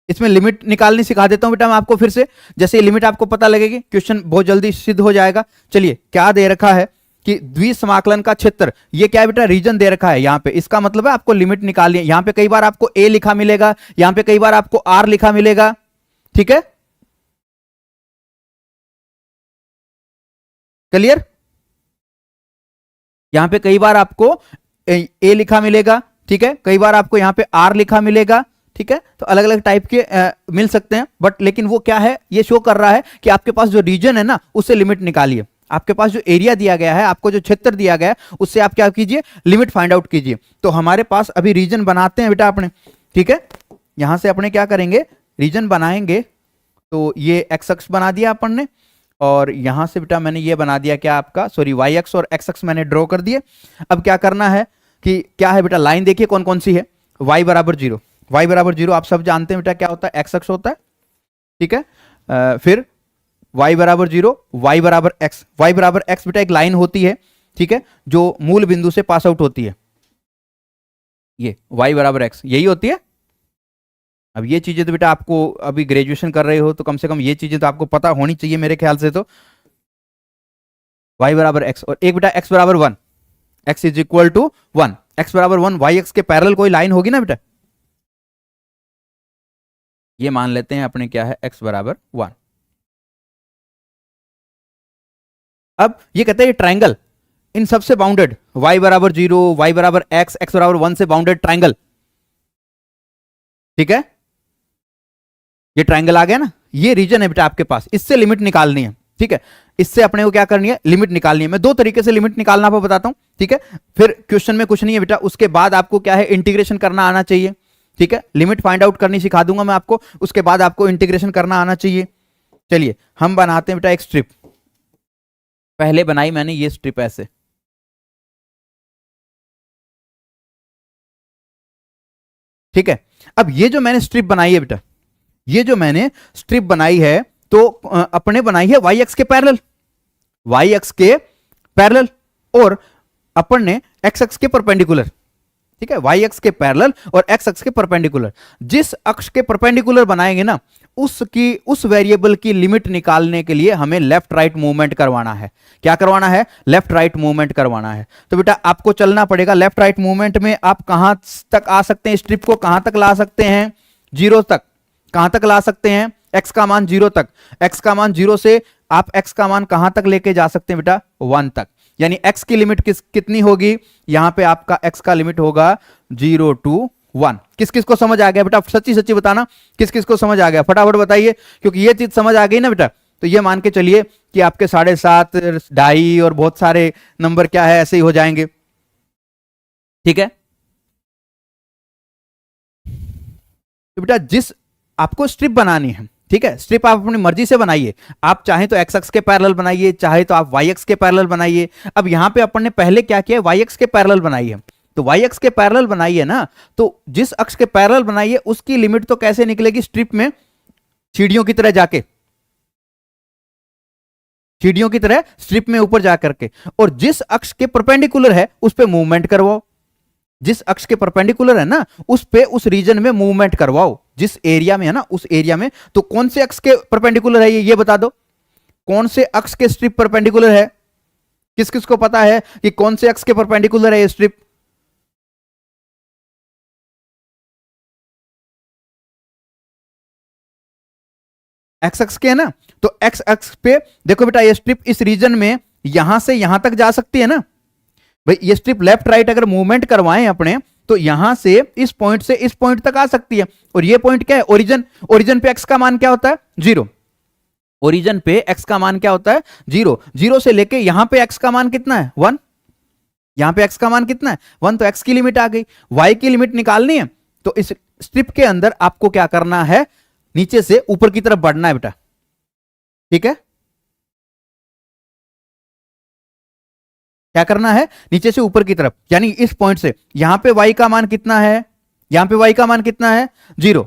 इसमें लिमिट निकालनी सिखा देता हूं बेटा मैं आपको फिर से, जैसे लिमिट आपको पता लगेगी क्वेश्चन बहुत जल्दी सिद्ध हो जाएगा। चलिए क्या दे रखा है कि द्विसमाकलन का क्षेत्र, ये क्या है बेटा, रीजन दे रखा है यहाँ पे, इसका मतलब है आपको लिमिट निकालनी है, यहाँ पे कई बार आपको a लिखा मिलेगा, यहाँ पे कई बार आपको r लिखा मिलेगा, ठीक है, क्लियर, यहां पे कई बार आपको ए लिखा मिलेगा, ठीक है, कई बार आपको यहां पे आर लिखा मिलेगा, ठीक है, तो अलग अलग टाइप के मिल सकते हैं, बट लेकिन वो क्या है, ये शो कर रहा है कि आपके पास जो रीजन है ना उससे लिमिट निकालिए, आपके पास जो एरिया दिया गया है, आपको जो क्षेत्र दिया गया है उससे आप क्या कीजिए, लिमिट फाइंड आउट कीजिए। तो हमारे पास अभी रीजन बनाते हैं बेटा अपने, ठीक है, यहां से अपने क्या करेंगे, रीजन बनाएंगे, तो ये एक्स अक्ष बना दिया अपन ने, और यहां से बेटा मैंने ये बना दिया क्या आपका, सॉरी वाई एक्स और एक्स एक्स मैंने ड्रॉ कर दिए। अब क्या करना है कि क्या है बेटा, लाइन देखिए कौन कौन सी है, y बराबर 0, y बराबर 0 आप सब जानते हैं बेटा क्या होता है, एक्स अक्ष होता है, ठीक है, फिर y बराबर 0, y बराबर x, y बराबर x बेटा एक लाइन होती है, ठीक है, जो मूल बिंदु से पास आउट होती है, ये y बराबर x यही होती है। अब ये चीजें तो बेटा आपको अभी ग्रेजुएशन कर रहे हो तो कम से कम ये चीजें तो आपको पता होनी चाहिए मेरे ख्याल से, तो y बराबर x, और एक बेटा x बराबर 1, x is equal to 1, x बराबर 1, y x के पैरेलल कोई लाइन होगी ना बेटा, ये मान लेते हैं अपने क्या है, x बराबर 1। अब ये कहते हैं ट्राइंगल इन सबसे बाउंडेड, y बराबर 0, y बराबर x, x बराबर 1 से बाउंडेड ट्राइंगल, ठीक है, ये ट्राइंगल आ गया ना, ये रीजन है बेटा आपके पास, इससे लिमिट निकालनी है, ठीक है, इससे अपने को क्या करनी है, लिमिट निकालनी है। मैं दो तरीके से लिमिट निकालना आपको बताता हूं, ठीक है, फिर क्वेश्चन में कुछ नहीं है बेटा, उसके बाद आपको क्या है, इंटीग्रेशन करना आना चाहिए, ठीक है, लिमिट फाइंड आउट करनी सिखा दूंगा मैं आपको, उसके बाद आपको इंटीग्रेशन करना आना चाहिए। चलिए हम बनाते हैं बेटा एक स्ट्रिप, पहले बनाई मैंने ये स्ट्रिप ऐसे, ठीक है, अब ये जो मैंने स्ट्रिप बनाई है बेटा, ये जो मैंने स्ट्रिप बनाई है तो अपने बनाई है वाई एक्स के पैरेलल, वाई एक्स के पैरेलल, और अपन ने एक्स एक्स के परपेंडिकुलर, ठीक है, वाई एक्स के पैरेलल और एक्स एक्स के परपेंडिकुलर, जिस अक्ष के परपेंडिकुलर बनाएंगे ना उस वेरिएबल की लिमिट निकालने के लिए हमें लेफ्ट राइट मूवमेंट करवाना है। क्या करवाना है? लेफ्ट राइट मूवमेंट करवाना है। तो बेटा आपको चलना पड़ेगा लेफ्ट राइट मूवमेंट में। आप कहां तक आ सकते हैं? स्ट्रिप को कहां तक ला सकते हैं? 0 तक। कहां तक ला सकते हैं? x का मान 0 तक। x का मान 0 से आप x का मान कहां तक लेके जा सकते हैं बेटा? 1 तक। यानी x की लिमिट कितनी होगी? यहां पे आपका x का लिमिट होगा 0 to 1। किस किस को समझ आ गया बेटा? सच्ची सच्ची बताना, किस किस को समझ आ गया? फटाफट बताइए, क्योंकि ये चीज समझ आ गई ना बेटा, तो ये मान के चलिए कि आपके 7.5, 2.5 और बहुत सारे नंबर क्या है ऐसे ही हो जाएंगे। ठीक है, तो बेटा जिस आपको स्ट्रिप बनानी है, ठीक है, स्ट्रिप आप अपनी मर्जी से बनाइए। आप चाहे तो एक्स एक्स के पैरेलल बनाइए, चाहे तो आप वाई एक्स के पैरेलल बनाइए। अब यहां पे अपन ने पहले क्या किया? वाई एक्स के पैरेलल बनाई है। तो वाई एक्स के पैरेलल बनाइए ना, तो जिस अक्ष के पैरेलल बनाइए उसकी लिमिट तो कैसे निकलेगी? स्ट्रिप में सीढ़ियों की तरह जाके, सीढ़ियों की तरह स्ट्रिप में ऊपर जाकर के, और जिस अक्ष के परपेंडिकुलर है उस पे मूवमेंट करवाओ। जिस अक्ष के परपेंडिकुलर है ना उस पे, उस रीजन में मूवमेंट करवाओ। जिस एरिया में है ना उस एरिया में। तो कौन से अक्ष के परपेंडिकुलर है ये बता दो। कौन से अक्ष के स्ट्रिप परपेंडिकुलर है? किस किस को पता है कि कौन से अक्ष के परपेंडिकुलर है ये स्ट्रिप? एक्स अक्ष के है ना, तो एक्स अक्ष पे देखो बेटा, ये स्ट्रिप इस रीजन में यहां से यहां तक जा सकती है ना भाई। ये स्ट्रिप लेफ्ट राइट अगर मूवमेंट करवाएं अपने, तो यहां से इस पॉइंट तक आ सकती है। और ये पॉइंट क्या है? ओरिजिन। ओरिजिन पे एक्स का मान क्या होता है? 0। ओरिजिन पे एक्स का मान क्या होता है? 0। 0 से लेके यहां पे एक्स का मान कितना है? 1। यहां पे एक्स का मान कितना है? 1। तो एक्स की लिमिट आ गई। वाई की लिमिट निकालनी है, तो इस स्ट्रिप के अंदर आपको क्या करना है? नीचे से ऊपर की तरफ बढ़ना है बेटा। ठीक है, क्या करना है? नीचे से ऊपर की तरफ, यानी इस पॉइंट से। यहां पे y का मान कितना है? यहां पे y का मान कितना है? 0।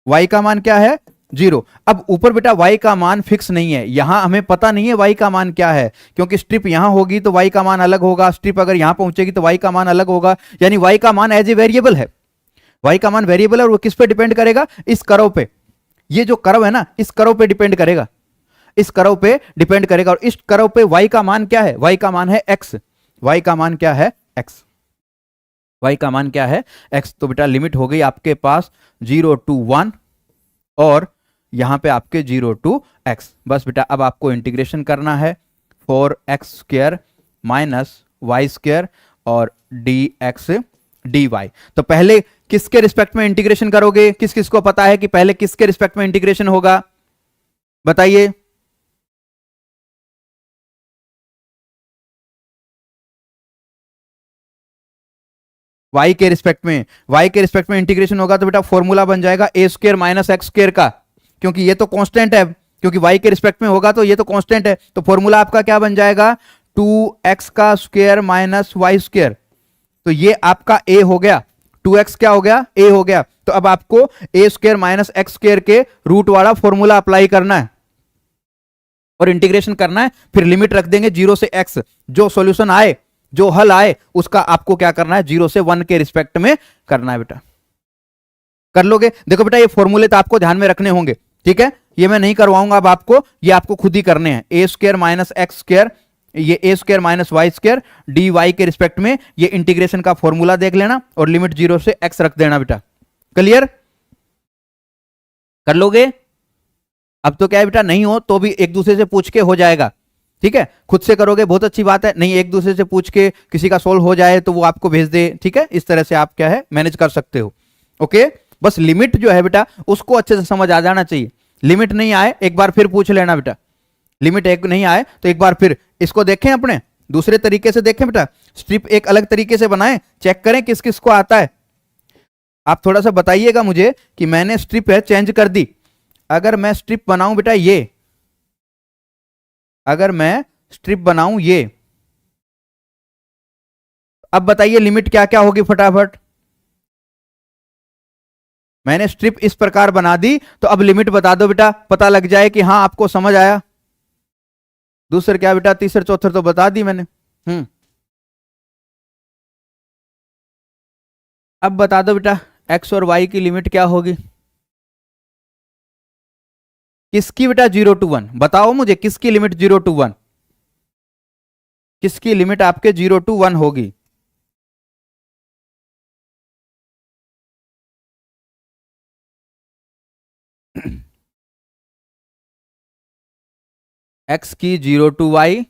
y का मान क्या है? 0। अब ऊपर बेटा y का मान फिक्स नहीं है, यहां हमें पता नहीं है y का मान क्या है, क्योंकि स्ट्रिप यहां होगी तो y का मान अलग होगा, स्ट्रिप अगर यहां पहुंचेगी तो y का मान अलग होगा। यानी y का मान एज ए वेरिएबल है। y का मान वेरिएबल है, और वो किस पे डिपेंड करेगा? इस कर्व पे। ये जो कर्व है ना, इस कर्व पे डिपेंड करेगा। इस कर्व पे डिपेंड करेगा। और इस कर्व पे y का मान क्या है? y का मान है x। y का मान क्या है? x। y का मान क्या है? x। तो बेटा लिमिट हो गई आपके पास 0 to 1, और यहां पे आपके 0 to x। बस बेटा अब आपको इंटीग्रेशन करना है 4x² माइनस y² और dx dy। तो पहले किसके रिस्पेक्ट में इंटीग्रेशन करोगे? किस किस को पता है कि पहले किसके रिस्पेक्ट में इंटीग्रेशन होगा? बताइए। y के रिस्पेक्ट में, y के रिस्पेक्ट में इंटीग्रेशन होगा तो बेटा फॉर्मूला बन जाएगा a² माइनस x² का, क्योंकि ये तो कांस्टेंट है, क्योंकि y के रिस्पेक्ट में होगा तो ये तो कांस्टेंट है। तो फॉर्मूला आपका क्या बन जाएगा? 2x का स्क्वायर माइनस y²। तो ये आपका a हो गया। 2x क्या हो गया? a हो गया। तो अब आपको a² माइनस x² के रूट वाला फॉर्मूला अप्लाई करना है और इंटीग्रेशन करना है। फिर लिमिट रख देंगे 0 से x। जो सॉल्यूशन आए, जो हल आए, उसका आपको क्या करना है? 0 से 1 के रिस्पेक्ट में करना है बेटा। कर लोगे? देखो बेटा ये फॉर्मूले तो आपको ध्यान में रखने होंगे, ठीक है, ये मैं नहीं करवाऊंगा अब आपको, ये आपको खुद ही करने हैं। a² माइनस x², ये a² माइनस y² dy के रिस्पेक्ट में ये इंटीग्रेशन का फॉर्मूला देख लेना और लिमिट 0 से x रख देना बेटा। क्लियर? कर लोगे? अब तो क्या है बेटा, नहीं हो तो भी एक दूसरे से पूछ के हो जाएगा। ठीक है, खुद से करोगे बहुत अच्छी बात है, नहीं एक दूसरे से पूछ के किसी का सोल्व हो जाए तो वो आपको भेज दे। ठीक है, इस तरह से आप क्या है मैनेज कर सकते हो। ओके, बस लिमिट जो है बेटा उसको अच्छे से समझ आ जाना चाहिए। लिमिट नहीं आए एक बार फिर पूछ लेना बेटा। लिमिट एक नहीं आए तो एक बार फिर इसको देखें, अपने दूसरे तरीके से देखें बेटा। स्ट्रिप एक अलग तरीके से बनाएं, चेक करें किस किस को आता है। आप थोड़ा सा बताइएगा मुझे कि मैंने स्ट्रिप है चेंज कर दी। अगर मैं स्ट्रिप बनाऊं बेटा ये, अगर मैं स्ट्रिप बनाऊं ये, अब बताइए लिमिट क्या क्या होगी फटाफट। मैंने स्ट्रिप इस प्रकार बना दी, तो अब लिमिट बता दो बेटा, पता लग जाए कि हाँ आपको समझ आया। दूसरे क्या बेटा, तीसरे चौथे तो बता दी मैंने। अब बता दो बेटा एक्स और वाई की लिमिट क्या होगी। किसकी बेटा 0 to 1, बताओ मुझे किसकी लिमिट 0 to 1, किसकी लिमिट आपके 0 to 1 होगी? एक्स की 0 to y,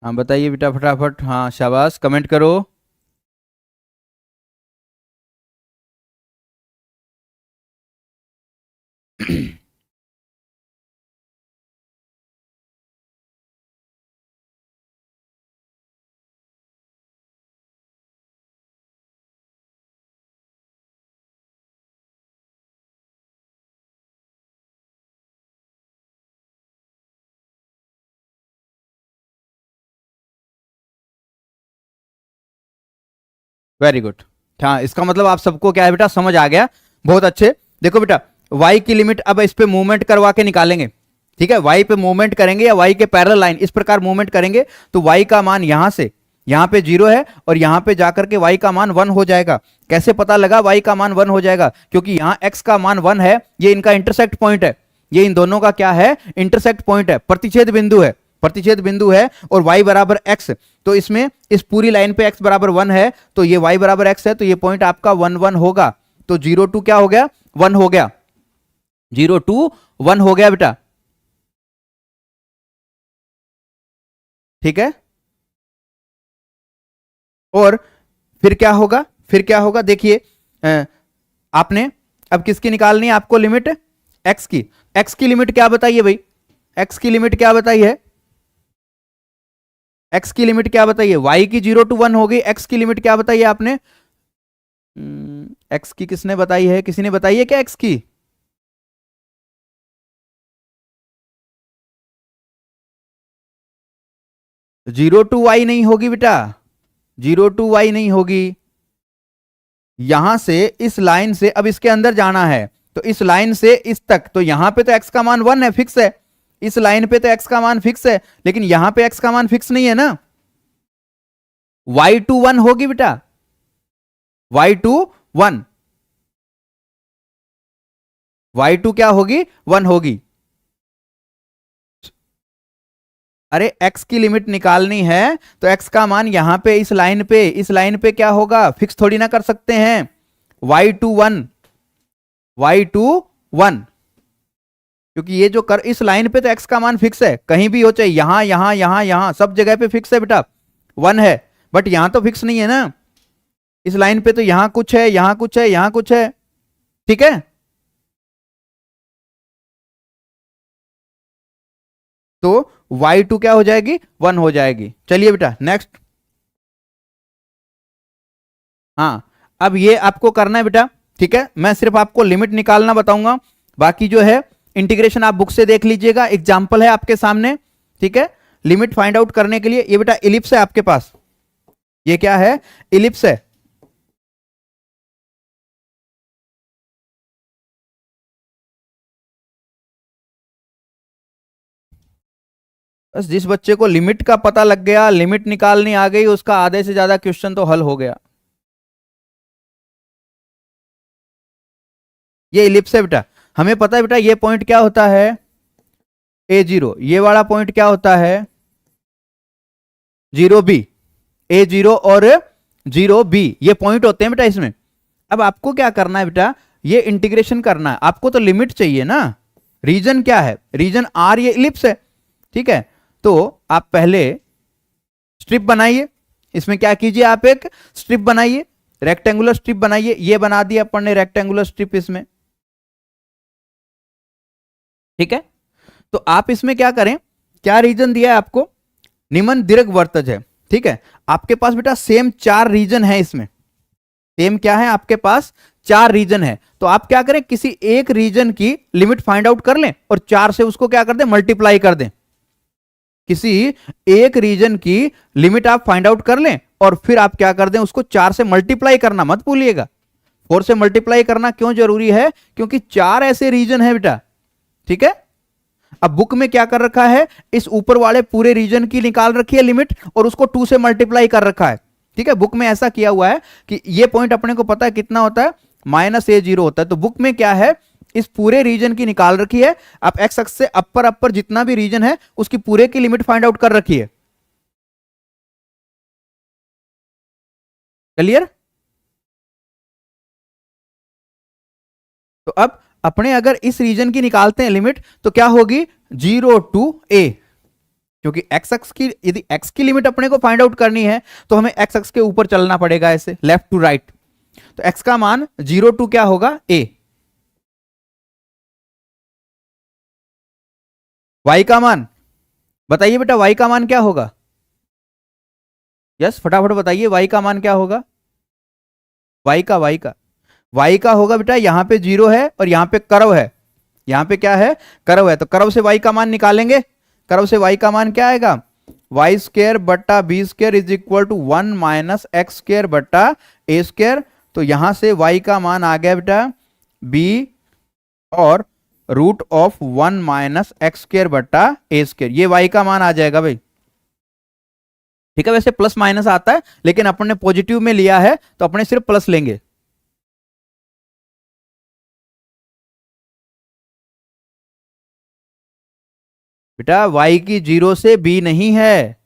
हाँ बताइए बेटा फटाफट, हाँ शाबाश, कमेंट करो। Very good. हाँ इसका मतलब आप सबको क्या है बेटा समझ आ गया, बहुत अच्छे। देखो बेटा y की लिमिट अब इस पे मूवमेंट करवा के निकालेंगे, ठीक है, y पे मूवमेंट करेंगे या y के पैरेलल लाइन इस प्रकार मूवमेंट करेंगे तो y का मान यहां से यहां पे 0 है और यहां पे जाकर के y का मान 1 हो जाएगा। कैसे पता लगा y का मान 1 हो जाएगा? क्योंकि यहां x का मान 1 है, ये इनका इंटरसेक्ट पॉइंट है, ये इन दोनों का क्या है? इंटरसेक्ट पॉइंट है, प्रतिच्छेद बिंदु है, प्रतिच्छेद बिंदु है। और y बराबर x, तो इसमें इस पूरी लाइन पे x बराबर 1 है, तो ये y बराबर x है, तो ये पॉइंट आपका 1 1 होगा। तो 0 to क्या हो गया? 1 हो गया, 0 to 1 हो गया बेटा, ठीक है। और फिर क्या होगा? फिर क्या होगा देखिए, आपने अब किसकी निकालनी है आपको लिमिट? x की। x की लिमिट क्या बताइए भाई? x की लिमिट क्या बताइए? x की लिमिट क्या बताइए? y की 0 to 1 हो गई, x की लिमिट क्या बताइए आपने? x की किसने बताई है? किसी ने बताई है क्या x की? जीरो टू वाई नहीं होगी बेटा, 0 to y नहीं होगी। यहां से इस लाइन से अब इसके अंदर जाना है, तो इस लाइन से इस तक, तो यहां पे तो x का मान 1 है, फिक्स है। इस लाइन पे तो x का मान फिक्स है, लेकिन यहां पे x का मान फिक्स नहीं है ना, y to 1 होगी बेटा, y to 1, y2 क्या होगी? 1 होगी। अरे x की लिमिट निकालनी है तो x का मान यहां पे इस लाइन पे क्या होगा? फिक्स थोड़ी ना कर सकते हैं, y to 1, y to 1, क्योंकि ये जो कर इस लाइन पे तो x का मान फिक्स है, कहीं भी हो, चाहे यहां यहां यहां यहां सब जगह पे फिक्स है बेटा, 1 है। बट यहां तो फिक्स नहीं है ना, इस लाइन पे तो यहां कुछ है, यहां कुछ है, यहां कुछ है, ठीक है। तो y2 क्या हो जाएगी? 1 हो जाएगी। चलिए बेटा नेक्स्ट। हाँ अब ये आपको करना है बेटा, ठीक है, मैं सिर्फ आपको लिमिट निकालना बताऊंगा, बाकी जो है इंटीग्रेशन आप बुक से देख लीजिएगा, एग्जाम्पल है आपके सामने, ठीक है। लिमिट फाइंड आउट करने के लिए ये बेटा इलिप्स है आपके पास, ये क्या है? इलिप्स है। बस जिस बच्चे को लिमिट का पता लग गया, लिमिट निकालनी आ गई, उसका आधे से ज्यादा क्वेश्चन तो हल हो गया। ये इलिप्स है बेटा, हमें पता है बेटा ये पॉइंट क्या होता है? A0, ये वाला पॉइंट क्या होता है? 0 B, A0 और 0 B, ये पॉइंट होते हैं बेटा इसमें। अब आपको क्या करना है बेटा? ये इंटीग्रेशन करना है, आपको तो लिमिट चाहिए ना। रीजन क्या है? रीजन R, ये इलिप्स है, ठीक है। तो आप पहले स्ट्रिप बनाइए, इसमें क्या कीजिए, आप एक स्ट्रिप बनाइए, रेक्टेंगुलर स्ट्रिप बनाइए, ये बना दिया अपन ने रेक्टेंगुलर स्ट्रिप इसमें, ठीक है। तो आप इसमें क्या करें, क्या रीजन दिया है आपको? निम्न दीर्घवृत्तज है, ठीक है। आपके पास बेटा सेम 4 रीजन है इसमें, सेम क्या है आपके पास? 4 रीजन है। तो आप क्या करें, किसी एक रीजन की लिमिट फाइंड आउट कर लें और 4 से उसको क्या कर दें? मल्टीप्लाई कर दें, किसी एक रीजन की लिमिट आप फाइंड आउट कर लें और फिर आप क्या कर दें, उसको 4 से मल्टीप्लाई करना मत भूलिएगा। 4 से मल्टीप्लाई करना क्यों जरूरी है, क्योंकि 4 ऐसे रीजन है बेटा, ठीक है। अब बुक में क्या कर रखा है, इस ऊपर वाले पूरे रीजन की निकाल रखी है लिमिट और उसको 2 से मल्टीप्लाई कर रखा है, ठीक है। बुक में ऐसा किया हुआ है कि ये पॉइंट अपने को पता है कितना होता है, -a0 होता है। तो बुक में क्या है, इस पूरे रीजन की निकाल रखी है। आप एक्स अक्ष से अपर अपर जितना भी रीजन है उसकी पूरे की लिमिट फाइंड आउट कर रखी है। क्लियर। तो अब अपने अगर इस रीजन की निकालते हैं लिमिट तो क्या होगी, 0 टू a, क्योंकि एक्स अक्ष की, यदि एक्स की लिमिट अपने को फाइंड आउट करनी है तो हमें एक्स अक्ष के ऊपर चलना पड़ेगा, ऐसे लेफ्ट टू राइट। तो एक्स का मान 0 टू क्या होगा, a। y का मान बताइए बेटा, y का मान क्या होगा, यस फटाफट बताइए, y का मान क्या होगा, y का होगा बेटा, यहां पे 0 है और यहां पे कर्व है, यहां पे क्या है, कर्व है। तो कर्व से y का मान निकालेंगे, कर्व से y का मान क्या आएगा, वाई स्क्र बट्टा b square is equal to 1 minus x square बट्टा ए स्क्र। तो यहां से y का मान आ गया बेटा b और root of 1 minus x square बट्टा ए स्क्र, ये y का मान आ जाएगा भाई, ठीक है। वैसे प्लस माइनस आता है लेकिन अपन ने पॉजिटिव में लिया है तो अपने सिर्फ प्लस लेंगे। बेटा y की 0 से b नहीं है,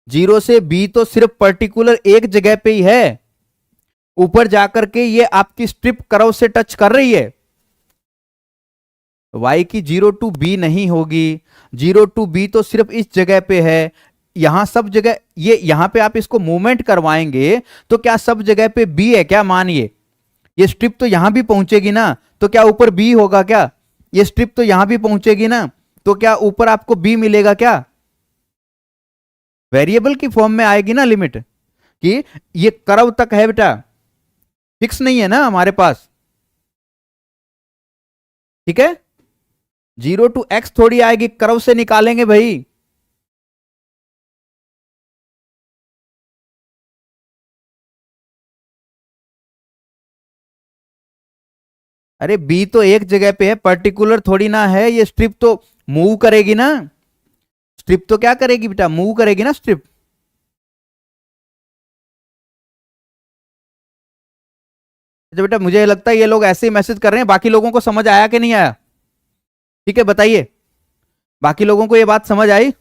0 से b तो सिर्फ पर्टिकुलर एक जगह पे ही है, ऊपर जाकर के ये आपकी स्ट्रिप कर्व से टच कर रही है। y की 0 टू b नहीं होगी, 0 टू b तो सिर्फ इस जगह पे है, यहां सब जगह ये, यहां पे आप इसको मूवमेंट करवाएंगे तो क्या सब जगह पे b है क्या, मानिए ये स्ट्रिप तो यहां भी पहुंचेगी ना, तो क्या ऊपर b होगा क्या, ये स्ट्रिप तो यहां भी पहुंचेगी ना, तो क्या ऊपर आपको b मिलेगा क्या, वेरिएबल की फॉर्म में आएगी ना लिमिट, कि ये कर्व तक है बेटा, फिक्स नहीं है ना हमारे पास, ठीक है। 0 टू x थोड़ी आएगी, कर्व से निकालेंगे भाई। अरे बी तो एक जगह पे है, पर्टिकुलर थोड़ी ना है, ये स्ट्रिप तो मूव करेगी ना, स्ट्रिप तो क्या करेगी बेटा, मूव करेगी ना स्ट्रिप। तो बेटा मुझे लगता है ये लोग ऐसे ही मैसेज कर रहे हैं, बाकी लोगों को समझ आया कि नहीं आया, ठीक है बताइए, बाकी लोगों को ये बात समझ आई।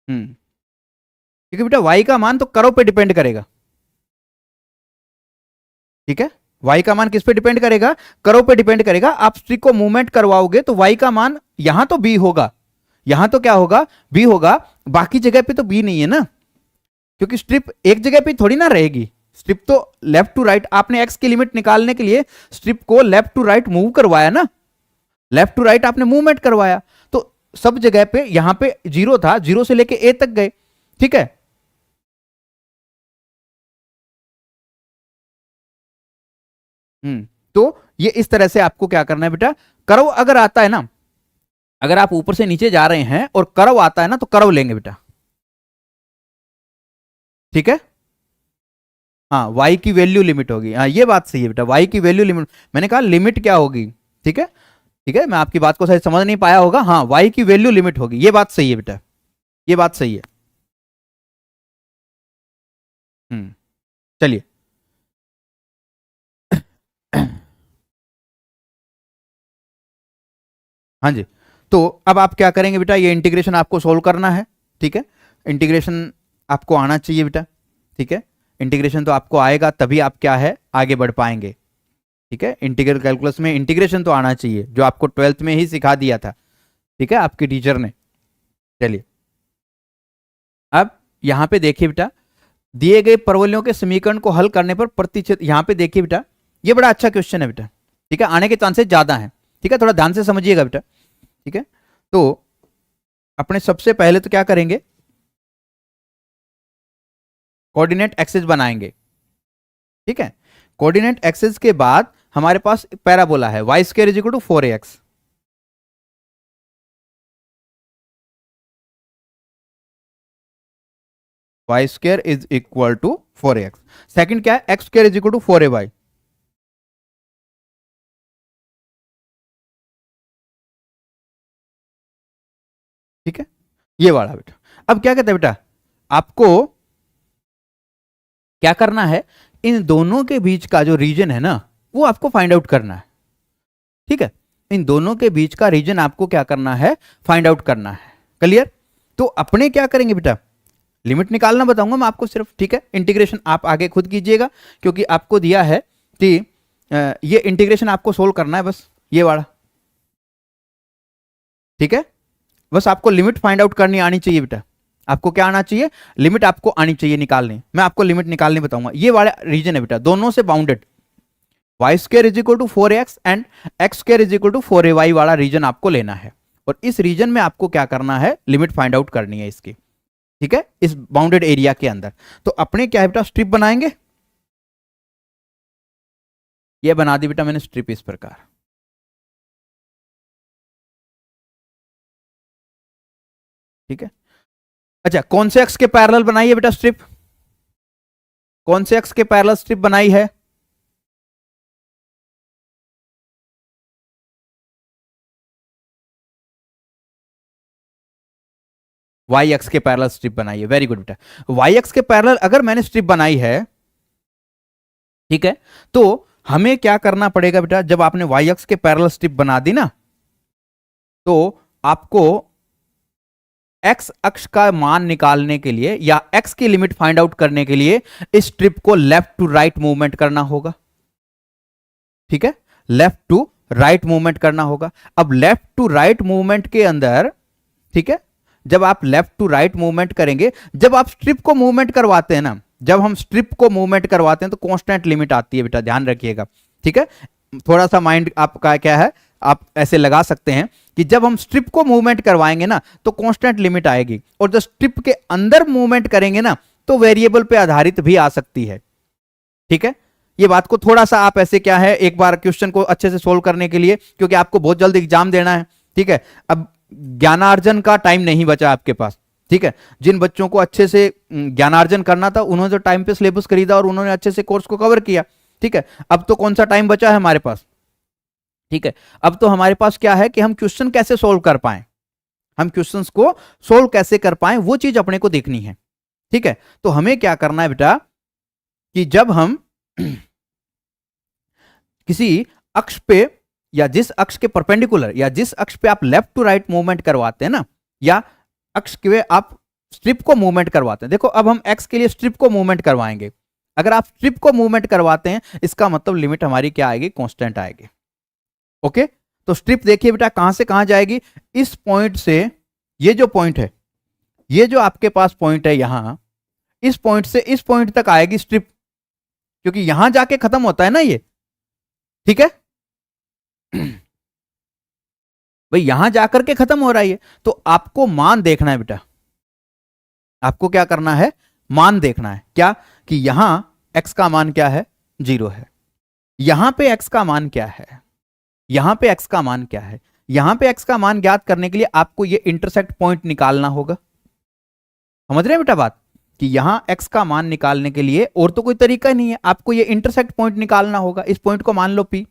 क्योंकि बेटा y का मान तो कर्व पे डिपेंड करेगा, ठीक है। y का मान किस पे डिपेंड करेगा, कर्व पे डिपेंड करेगा। आप स्ट्रिक को मूवमेंट करवाओगे तो y का मान यहां तो b होगा, यहां तो क्या होगा, b होगा, बाकी जगह पे तो b नहीं है ना, क्योंकि स्ट्रिप एक जगह पे थोड़ी ना रहेगी, स्ट्रिप तो लेफ्ट टू राइट, आपने x की लिमिट निकालने के लिए स्ट्रिप को लेफ्ट टू राइट मूव करवाया ना, लेफ्ट टू राइट आपने मूवमेंट करवाया, तो सब जगह पे यहां पे 0 था, 0 से लेके a तक गए, ठीक है। तो ये इस तरह से आपको क्या करना है बेटा, कर्व अगर आता है ना, अगर आप ऊपर से नीचे जा रहे हैं और कर्व आता है ना तो कर्व लेंगे बेटा, ठीक है। हाँ y की वैल्यू लिमिट होगी, हाँ ये बात सही है बेटा, y की वैल्यू लिमिट, मैंने कहा लिमिट क्या होगी, ठीक है, ठीक है। मैं आपकी बात को सही समझ नहीं पाया होगा, हाँ y की वैल्यू लिमिट होगी, ये बात सही है बेटा, ये बात सही है। चलिए हाँ जी, तो अब आप क्या करेंगे बेटा, ये इंटीग्रेशन आपको सोल्व करना है, ठीक है। इंटीग्रेशन आपको आना चाहिए बेटा, ठीक है। इंटीग्रेशन तो आपको आएगा तभी आप क्या है आगे बढ़ पाएंगे, ठीक है। इंटीग्रल कैलकुलस में इंटीग्रेशन तो आना चाहिए, जो आपको 12th में ही सिखा दिया था, ठीक है, आपकी टीचर ने। चलिए अब यहां पे देखिए बेटा, दिए गए परवलयों के समीकरण को हल करने पर प्रतिशत, यहां पे देखिए बेटा, ये बड़ा अच्छा क्वेश्चन है बेटा, ठीक है, आने के चांसेस ज्यादा हैं, ठीक है, थोड़ा ध्यान से समझिएगा बेटा, ठीक है। तो अपने सबसे पहले तो क्या करेंगे, कोऑर्डिनेट एक्सिस बनाएंगे, ठीक है। कोऑर्डिनेट एक्सिस के बाद हमारे पास पैराबोला है, y square is equal to 4ax। Y square is equal to 4ax। Second क्या है, x square is equal to 4ay। ठीक है, ये वाला बेटा। अब क्या कहते हैं बेटा, आपको क्या करना है, इन दोनों के बीच का जो रीजन है ना, वो आपको फाइंड आउट करना है। ठीक है, इन दोनों के बीच का रीजन आपको क्या करना है, फाइंड आउट करना है। क्लियर? तो अपने क्या करेंगे बेटा, लिमिट निकालना बताऊंगा मैं आपको सिर्फ। ठीक है, इंटीग्रेशन आप आगे खुद कीजिएगा, क्योंकि आपको दिया है कि ये इंटीग्रेशन आपको सोल्व करना है, बस ये वाला। ठीक है, बस आपको लिमिट फाइंड आउट करनी आनी चाहिए बेटा। आपको क्या आना चाहिए, लिमिट आपको आनी चाहिए निकालने। मैं आपको लिमिट निकालने बताऊंगा। ये वाला रीजन है बेटा, दोनों से bounded, y square is equal to 4x and x square is equal to 4ay वाला रीजन आपको लेना है। और इस रीजन में आपको क्या करना है, लिमिट फाइंड आउट करनी है इसकी। ठीक है, इस बाउंडेड एरिया के अंदर। तो अपने क्या है बेटा, स्ट्रिप बनाएंगे। ये बना दी बेटा मैंने स्ट्रिप इस प्रकार। ठीक है, अच्छा कौन से एक्स के पैरेलल बनाई है बेटा स्ट्रिप, कौन से एक्स के पैरेलल स्ट्रिप बनाई है, वाई एक्स के पैरेलल स्ट्रिप बनाई है। वेरी गुड बेटा, वाई एक्स के पैरेलल अगर मैंने स्ट्रिप बनाई है, ठीक है, तो हमें क्या करना पड़ेगा बेटा, जब आपने वाई एक्स के पैरेलल स्ट्रिप बना दी ना, तो आपको एक्स अक्ष का मान निकालने के लिए या एक्स की लिमिट फाइंड आउट करने के लिए इस स्ट्रिप को लेफ्ट टू राइट मूवमेंट करना होगा। ठीक है, लेफ्ट टू राइट मूवमेंट करना होगा। अब लेफ्ट टू राइट मूवमेंट के अंदर, ठीक है, जब आप लेफ्ट टू राइट मूवमेंट करेंगे, जब आप स्ट्रिप को मूवमेंट करवाते हैं ना, जब हम स्ट्रिप को मूवमेंट करवाते हैं तो कांस्टेंट लिमिट आती है बेटा, ध्यान रखिएगा। ठीक है, थोड़ा सा माइंड आपका क्या है, आप ऐसे लगा सकते हैं कि जब हम स्ट्रिप को मूवमेंट करवाएंगे ना तो कांस्टेंट लिमिट आएगी, और जब स्ट्रिप के अंदर मूवमेंट करेंगे ना तो वेरिएबल पे आधारित भी आ सकती है। ठीक है, ये बात को थोड़ा सा आप ऐसे क्या है, एक बार क्वेश्चन को अच्छे से सोल्व करने के लिए, क्योंकि आपको बहुत जल्द एग्जाम देना है। ठीक है, अब ज्ञानार्जन का टाइम नहीं बचा आपके पास। ठीक है, जिन बच्चों को अच्छे से ज्ञानार्जन करना था उन्होंने तो टाइम पे सिलेबस खरीदा और उन्होंने अच्छे से कोर्स को कवर किया। ठीक है, अब तो कौन सा टाइम बचा है हमारे पास। ठीक है, अब तो हमारे पास क्या है कि हम क्वेश्चन कैसे सोल्व कर पाए, हम क्वेश्चंस को सोल्व कैसे कर पाए, वो चीज अपने को देखनी है। ठीक है, तो हमें क्या करना है बेटा कि जब हम किसी अक्ष पे या जिस अक्ष के परपेंडिकुलर या जिस अक्ष पे आप लेफ्ट टू राइट मूवमेंट करवाते हैं ना, या अक्ष के आप स्ट्रिप को मूवमेंट करवाते हैं। देखो अब हम एक्स के लिए स्ट्रिप को मूवमेंट करवाएंगे। अगर आप स्ट्रिप को मूवमेंट करवाते हैं इसका मतलब लिमिट हमारी क्या आएगी, कांस्टेंट आएगी। ओके, तो स्ट्रिप देखिए बेटा कहां से कहां जाएगी, इस पॉइंट से, ये जो पॉइंट है, ये जो आपके पास पॉइंट है यहां, इस पॉइंट से इस पॉइंट तक आएगी स्ट्रिप, क्योंकि यहां जाके खत्म होता है ना ये। ठीक है भाई, यहां जाकर के खत्म हो रहा है ये, तो आपको मान देखना है बेटा, आपको क्या करना है, मान देखना है। क्या कि यहां x का मान क्या है, 0 है, यहां पे x का मान क्या है, यहां पे x का मान क्या है, यहां पे x का मान ज्ञात करने के लिए आपको ये इंटरसेक्ट पॉइंट निकालना होगा। समझ रहे हैं बेटा बात, कि यहां x का मान निकालने के लिए और तो कोई तरीका नहीं है, आपको ये इंटरसेक्ट पॉइंट निकालना होगा। इस पॉइंट को मान लो P,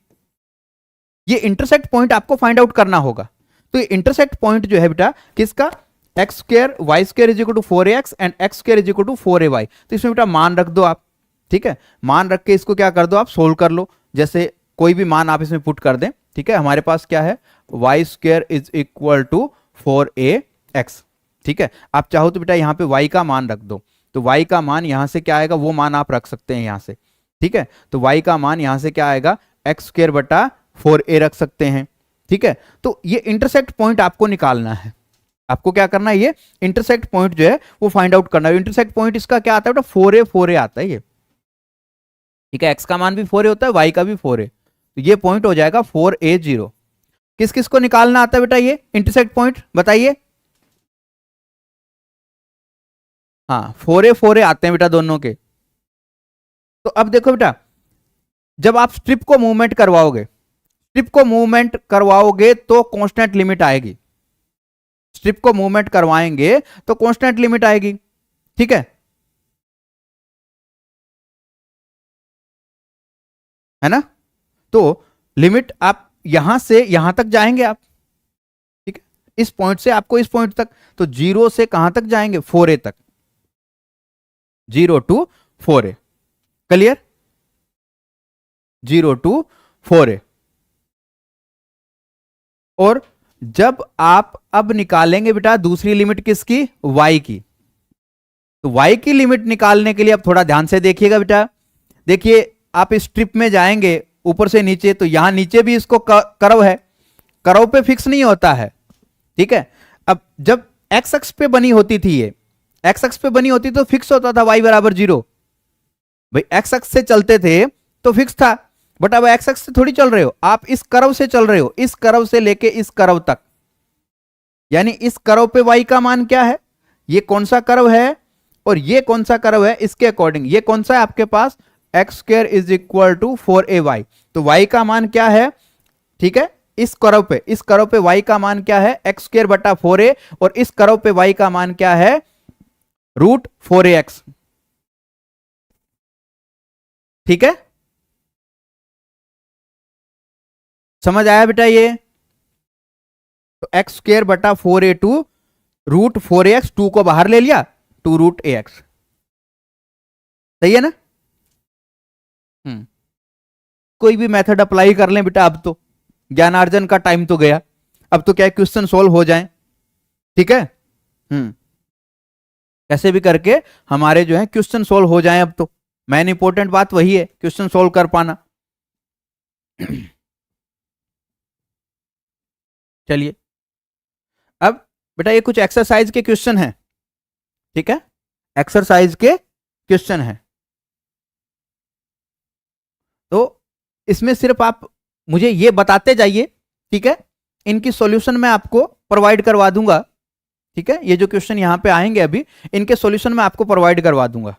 ये इंटरसेक्ट पॉइंट आपको फाइंड आउट करना होगा। तो ये इंटरसेक्ट पॉइंट जो है बेटा किसका, x square y square is equal to 4ax and x square is equal to 4ay। तो इसमें बेटा मान रख दो आप। ठीक है, मान रख के इसको क्या कर दो, आप सोल्व कर लो। जैसे कोई भी मान आप इसमें पुट कर दें। ठीक है, हमारे पास क्या है, y square is equal to 4ax। ठीक है, आप चाहो तो बेटा यहाँ पे y का मान रख दो, तो y का मान यहां से क्या आएगा, वो मान आप रख सकते हैं यहां से। ठीक है, तो y का मान यहां से क्या आएगा, एक्स स्क्वायर बटा 4a रख सकते हैं। ठीक है, तो ये इंटरसेक्ट पॉइंट आपको निकालना है। आपको क्या करना है, ये इंटरसेक्ट पॉइंट जो है वो फाइंड आउट करना है। इंटरसेक्ट पॉइंट इसका क्या आता है बेटा, 4a आता है ये। ठीक है, x का मान भी 4a होता है, y का भी 4a, तो ये पॉइंट हो जाएगा 4a0। किस किस को निकालना आता है बेटा ये इंटरसेक्ट पॉइंट, बताइए। हाँ, 4a आते हैं बेटा दोनों के। तो अब देखो बेटा, जब आप स्ट्रिप को मूवमेंट करवाओगे, स्ट्रिप को मूवमेंट करवाओगे तो कांस्टेंट लिमिट आएगी, स्ट्रिप को मूवमेंट करवाएंगे तो कांस्टेंट लिमिट आएगी, ठीक है ना। तो लिमिट आप यहां से यहां तक जाएंगे आप, ठीक है, इस पॉइंट से आपको इस पॉइंट तक, तो 0 से कहां तक जाएंगे, 4a तक, 0 to 4a, clear, 0 to 4a। और जब आप अब निकालेंगे बेटा दूसरी लिमिट किसकी, y की, तो y की लिमिट निकालने के लिए अब थोड़ा ध्यान से देखिएगा बेटा। देखिए आप इस स्ट्रिप में जाएंगे ऊपर से नीचे, तो यहां नीचे भी इसको कर्व है, कर्व पे फिक्स नहीं होता है, ठीक है। अब जब एक्स अक्ष पे बनी होती थी, ये एक्स अक्ष पे बनी होती तो फिक्स होता था y बराबर 0, भाई एक्स अक्ष से चलते थे तो फिक्स था, बट अब एक्स अक्ष से थोड़ी चल रहे हो, आप इस कर्व से चल रहे हो, इस कर्व से लेके इस कर्व तक, यानी इस कर्व पे y का मान क्या है, ये कौन सा कर्व है और ये कौन सा कर्व है, इसके अकॉर्डिंग ये कौन सा है आपके पास, x square is equal to 4ay, तो y का मान क्या है, ठीक है, इस कर्व पे y का मान क्या है, एक्स स्क्वायर बटा 4a, और इस कर्व पे y का मान क्या है, रूट 4ax, ठीक है, समझ आया बेटा ये। तो एक्स स्क्वायर बटा 4a टू रूट 4ax, 2 को बाहर ले लिया, 2 रूट ax, सही है ना। कोई भी मेथड अप्लाई कर लें बेटा, अब तो ज्ञानार्जन का टाइम तो गया, अब तो क्या है, क्वेश्चन सोल्व हो जाए, ठीक है। कैसे भी करके हमारे जो है क्वेश्चन सोल्व हो जाए, अब तो मेन इंपॉर्टेंट बात वही है, क्वेश्चन सोल्व कर पाना। चलिए अब बेटा ये कुछ एक्सरसाइज के क्वेश्चन हैं, ठीक है, एक्सरसाइज के क्वेश्चन हैं, तो इसमें सिर्फ आप मुझे ये बताते जाइए, ठीक है, इनकी सॉल्यूशन मैं आपको प्रोवाइड करवा दूंगा, ठीक है, ये जो क्वेश्चन यहां पे आएंगे अभी, इनके सॉल्यूशन मैं आपको प्रोवाइड करवा दूंगा,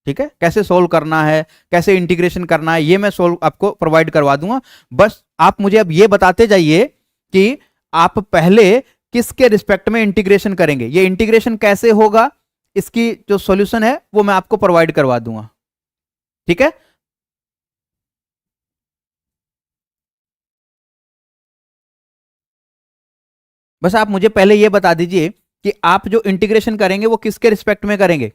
ठीक है, कैसे सोल्व करना है, कैसे इंटीग्रेशन करना है, ये मैं सोल्व आपको प्रोवाइड करवा दूंगा। बस आप मुझे अब ये बताते जाइए कि आप पहले किसके रिस्पेक्ट में इंटीग्रेशन करेंगे, ये इंटीग्रेशन कैसे होगा, इसकी जो सॉल्यूशन है वो मैं आपको प्रोवाइड करवा दूंगा, ठीक है। बस आप मुझे पहले ये बता दीजिए कि आप जो इंटीग्रेशन करेंगे वो किसके रिस्पेक्ट में करेंगे,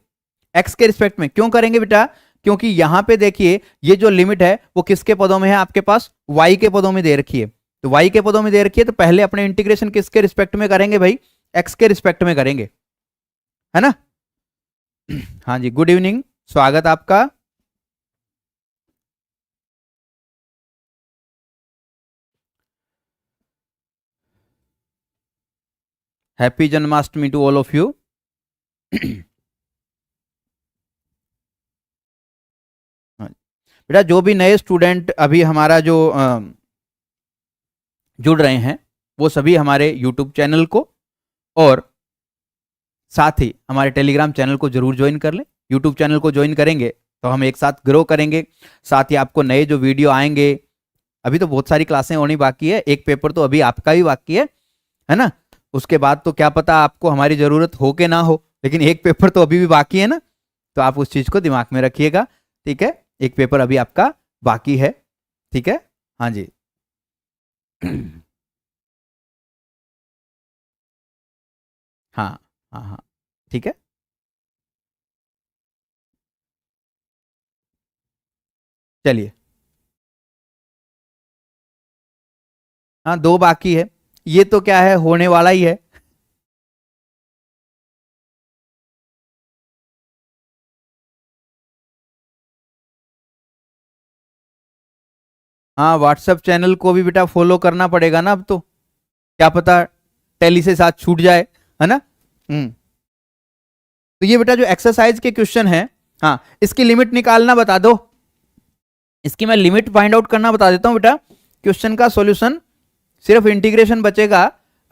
एक्स के रिस्पेक्ट में। क्यों करेंगे बेटा, क्योंकि यहां पे देखिए ये जो लिमिट है वो किसके पदों में है, आपके पास y के पदों में दे रखी है, तो y के पदों में दे रखी है, तो पहले अपने इंटीग्रेशन किसके रिस्पेक्ट में करेंगे भाई, x के रिस्पेक्ट में करेंगे, है ना। हाँ जी, गुड इवनिंग, स्वागत आपका। Happy Janmashtami to all of you. बेटा जो भी नए स्टूडेंट अभी हमारा जो जुड़ रहे हैं वो सभी हमारे यूट्यूब चैनल को और साथ ही हमारे टेलीग्राम चैनल को जरूर ज्वाइन कर लें। यूट्यूब चैनल को ज्वाइन करेंगे तो हम एक साथ ग्रो करेंगे, साथ ही आपको नए जो वीडियो आएंगे, अभी तो बहुत सारी क्लासें होनी बाकी है, एक पेपर तो अभी आपका भी बाकी है ना, उसके बाद तो क्या पता आपको हमारी जरूरत हो के ना हो, लेकिन एक पेपर तो अभी भी बाकी है ना, तो आप उस चीज को दिमाग में रखिएगा, ठीक है, एक पेपर अभी आपका बाकी है, ठीक है, हाँ जी। हाँ हाँ हाँ, ठीक है, चलिए। हाँ 2 बाकी है, ये तो क्या है, होने वाला ही है। हाँ व्हाट्सएप चैनल को भी बेटा फॉलो करना पड़ेगा ना, अब तो क्या पता टेली से साथ छूट जाए, है ना। तो ये बेटा जो एक्सरसाइज के क्वेश्चन है, हाँ इसकी लिमिट निकालना बता दो, इसकी मैं लिमिट फाइंड आउट करना बता देता हूँ बेटा। क्वेश्चन का सॉल्यूशन सिर्फ इंटीग्रेशन बचेगा,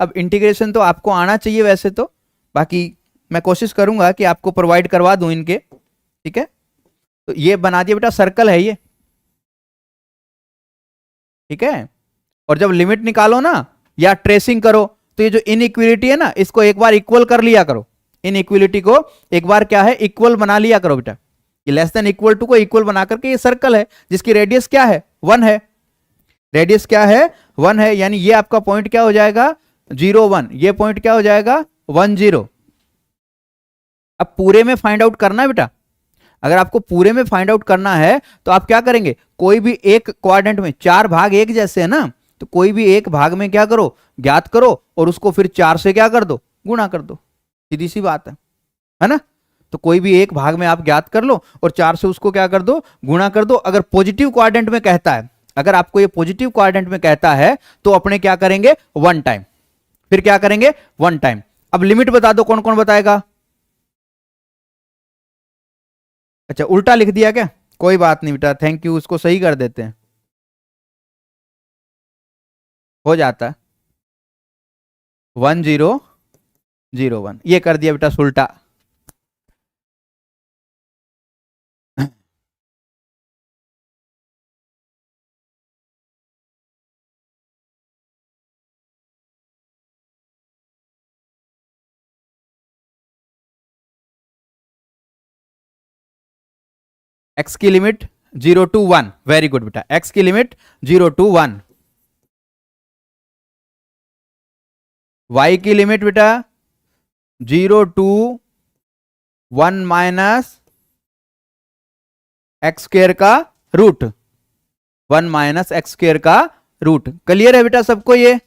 अब इंटीग्रेशन तो आपको आना चाहिए वैसे तो, बाकी मैं कोशिश करूंगा कि आपको प्रोवाइड करवा दूं इनके, ठीक है। तो ये बना दिया बेटा, सर्कल है ये, ठीक है। और जब लिमिट निकालो ना या ट्रेसिंग करो तो ये जो इनइक्वलिटी है ना, इसको एक बार इक्वल कर लिया करो। इनइक्वलिटी को एक बार क्या है, इक्वल बना लिया करो बेटा। ये लेस देन इक्वल टू को इक्वल बना करके, ये सर्कल है जिसकी रेडियस क्या है, 1 है। रेडियस क्या है, 1 है, यानी ये आपका पॉइंट क्या हो जाएगा, 0 1। ये पॉइंट क्या हो जाएगा, 1 0। अब पूरे में फाइंड आउट करना है बेटा। अगर आपको पूरे में फाइंड आउट करना है तो आप क्या करेंगे, कोई भी एक क्वाड्रेंट में 4 भाग एक जैसे है ना, तो कोई भी एक भाग में क्या करो, ज्ञात करो और उसको फिर 4 से क्या कर दो, गुणा कर दो। सीधी सी बात है ना। तो कोई भी एक भाग में आप ज्ञात कर लो और 4 से उसको क्या कर दो, गुणा कर दो। अगर पॉजिटिव क्वाड्रेंट में कहता है, अगर आपको ये पॉजिटिव क्वाड्रेंट में कहता है तो अपने क्या करेंगे, 1 टाइम। फिर क्या करेंगे, 1 टाइम। अब लिमिट बता दो, कौन कौन बताएगा। अच्छा उल्टा लिख दिया क्या, कोई बात नहीं बेटा, थैंक यू, उसको सही कर देते हैं, हो जाता है। 1 0 0 1 ये कर दिया बेटा उल्टा। x की लिमिट 0 to 1, वेरी गुड बेटा, x की लिमिट 0 to 1। y की लिमिट बेटा 0 to 1 माइनस एक्स स्क्र का रूट, 1 माइनस एक्स स्क्र का रूट। क्लियर है बेटा सबको ये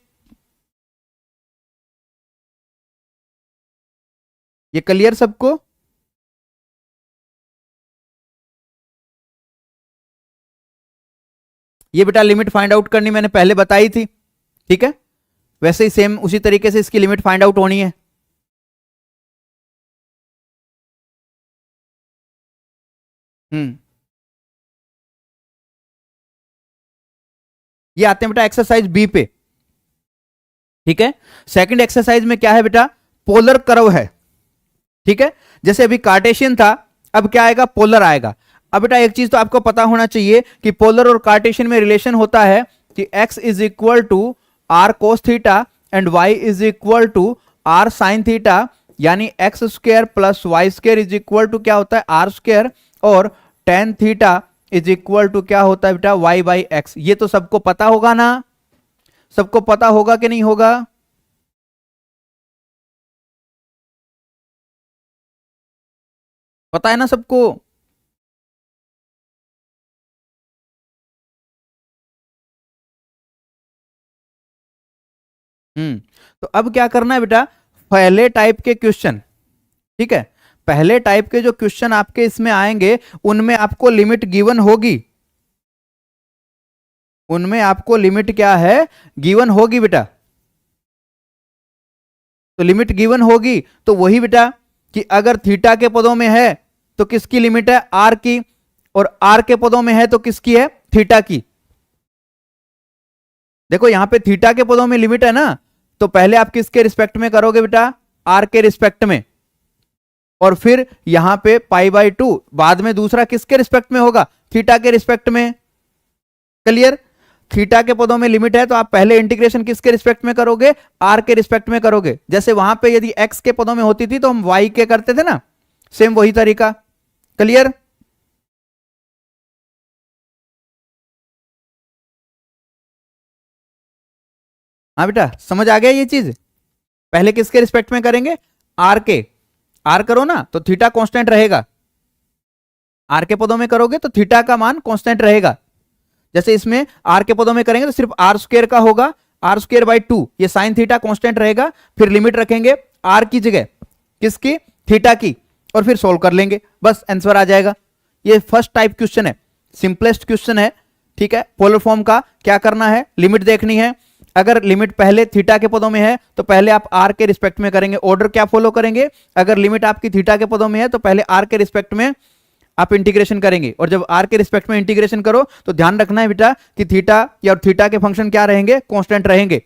क्लियर सबको। ये बेटा लिमिट फाइंड आउट करनी मैंने पहले बताई थी, ठीक है। वैसे ही सेम उसी तरीके से इसकी लिमिट फाइंड आउट होनी है। ये आते हैं बेटा एक्सरसाइज बी पे, ठीक है। सेकंड एक्सरसाइज में क्या है बेटा, पोलर कर्व है, ठीक है। जैसे अभी कार्टेशियन था, अब क्या आएगा, पोलर आएगा। अब बेटा एक चीज तो आपको पता होना चाहिए कि पोलर और कार्टेशियन में रिलेशन होता है कि x is equal to r cos theta and y is equal to r sine theta, यानी x square plus y square is equal to क्या होता है, आर स्क्र, और tan theta is equal to क्या होता है बेटा, y बाई एक्स। ये तो सबको पता होगा ना, सबको पता होगा कि नहीं होगा। पता है ना सबको। तो अब क्या करना है बेटा, पहले टाइप के क्वेश्चन, ठीक है, पहले टाइप के जो क्वेश्चन आपके इसमें आएंगे उनमें आपको लिमिट गिवन होगी, उनमें आपको लिमिट क्या है, गिवन होगी बेटा। तो लिमिट गिवन होगी तो वही बेटा कि अगर थीटा के पदों में है तो किसकी लिमिट है, आर की, और आर के पदों में है तो किसकी है, थीटा की। देखो यहां पे थीटा के पदों में लिमिट है ना, तो पहले आप किसके रिस्पेक्ट में करोगे बेटा, आर के रिस्पेक्ट में, और फिर यहां पे पाई बाई 2 बाद में दूसरा किसके रिस्पेक्ट में होगा, थीटा के रिस्पेक्ट में। क्लियर। थीटा के पदों में लिमिट है तो आप पहले इंटीग्रेशन किसके रिस्पेक्ट में करोगे, आर के रिस्पेक्ट में करोगे। जैसे वहां पे यदि एक्स के पदों में होती थी तो हम वाई के करते थे ना, सेम वही तरीका। क्लियर। हाँ बेटा समझ आ गया ये चीज। पहले किसके रिस्पेक्ट में करेंगे, आर के। आर करो ना तो थीटा कांस्टेंट रहेगा, आर के पदों में करोगे तो थीटा का मान कांस्टेंट रहेगा। जैसे इसमें आर के पदों में करेंगे तो सिर्फ आर स्क्र का होगा, आर स्क्र बाई 2, ये साइन थीटा कांस्टेंट रहेगा। फिर लिमिट रखेंगे आर की जगह किसकी, थीटा की, और फिर सोल्व कर लेंगे, बस आंसर आ जाएगा। ये फर्स्ट टाइप क्वेश्चन है, सिंपलेस्ट क्वेश्चन है, ठीक है। पोलर फॉर्म का क्या करना है, लिमिट देखनी है। अगर लिमिट पहले थीटा के पदों में है तो पहले आप आर के रिस्पेक्ट में करेंगे, ऑर्डर क्या फॉलो करेंगे, अगर लिमिट आपकी थीटा के पदों में है तो पहले आर के रिस्पेक्ट में आप इंटीग्रेशन करेंगे, और जब आर के रिस्पेक्ट में इंटीग्रेशन करो तो ध्यान रखना है बेटा कि थीटा या थीटा के फंक्शन क्या रहेंगे, कांस्टेंट रहेंगे।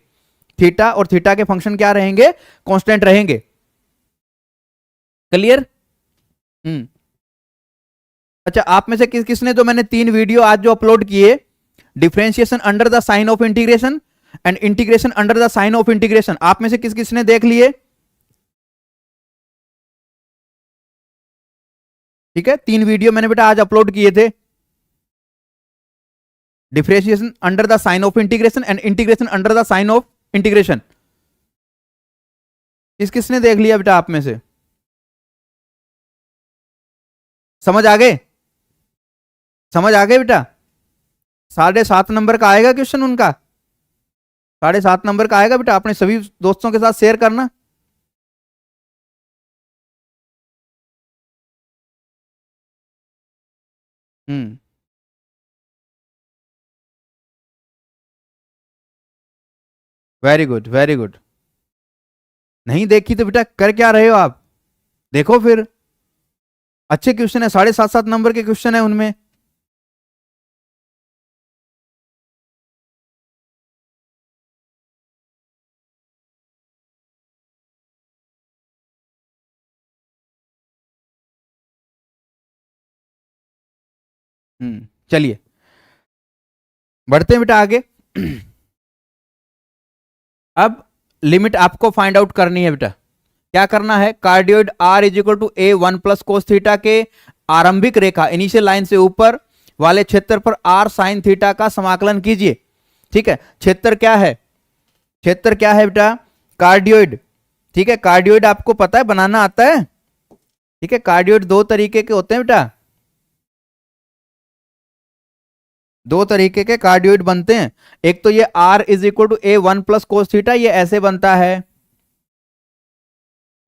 थीटा और थीटा के फंक्शन क्या रहेंगे, कांस्टेंट रहेंगे। क्लियर। अच्छा आप में से किसने, जो मैंने 3 वीडियो आज जो अपलोड किए differentiation under the sign of integration and integration under the sign of integration. आप में से किस किसने देख लिए? ठीक है, 3 वीडियो मैंने बेटा आज अपलोड किए थे। Differentiation under the sign of integration and integration under the sign of integration. किस किसने देख लिया बेटा आप में से? समझ आ गए? समझ आ गए बेटा? 7.5 नंबर का आएगा क्वेश्चन उनका, 7.5 नंबर का आएगा बेटा। अपने सभी दोस्तों के साथ शेयर करना। हम्म, वेरी गुड वेरी गुड। नहीं देखी तो बेटा कर क्या रहे हो आप? देखो फिर, अच्छे क्वेश्चन है, 7.5 7 नंबर के क्वेश्चन है उनमें। चलिए बढ़ते हैं बेटा आगे। अब लिमिट आपको फाइंड आउट करनी है बेटा। क्या करना है? Cardioid r is equal to a one plus cos theta के आरंभिक रेखा इनिशियल लाइन से ऊपर वाले क्षेत्र पर आर साइन थीटा का समाकलन कीजिए। ठीक है, क्षेत्र क्या है? क्षेत्र क्या है बेटा? कार्डियोइड। ठीक है, कार्डियोइड आपको पता है, बनाना आता है? ठीक है, कार्डियोइड दो तरीके के होते हैं बेटा, दो तरीके के कार्डियोइड बनते हैं। एक तो ये r is equal to a one plus cos theta, ये ऐसे बनता है।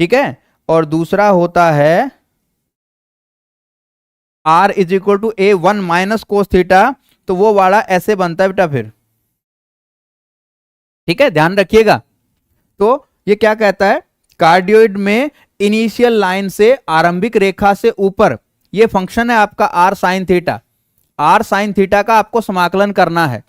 ठीक है, और दूसरा होता है r is equal to a one minus cos theta, तो वो वाला ऐसे बनता है बेटा फिर। ठीक है, ध्यान रखिएगा। तो ये क्या कहता है? कार्डियोइड में इनिशियल लाइन से आरंभिक रेखा से ऊपर ये फंक्शन है आपका r sine theta. R sine theta का आपको समाकलन करना है।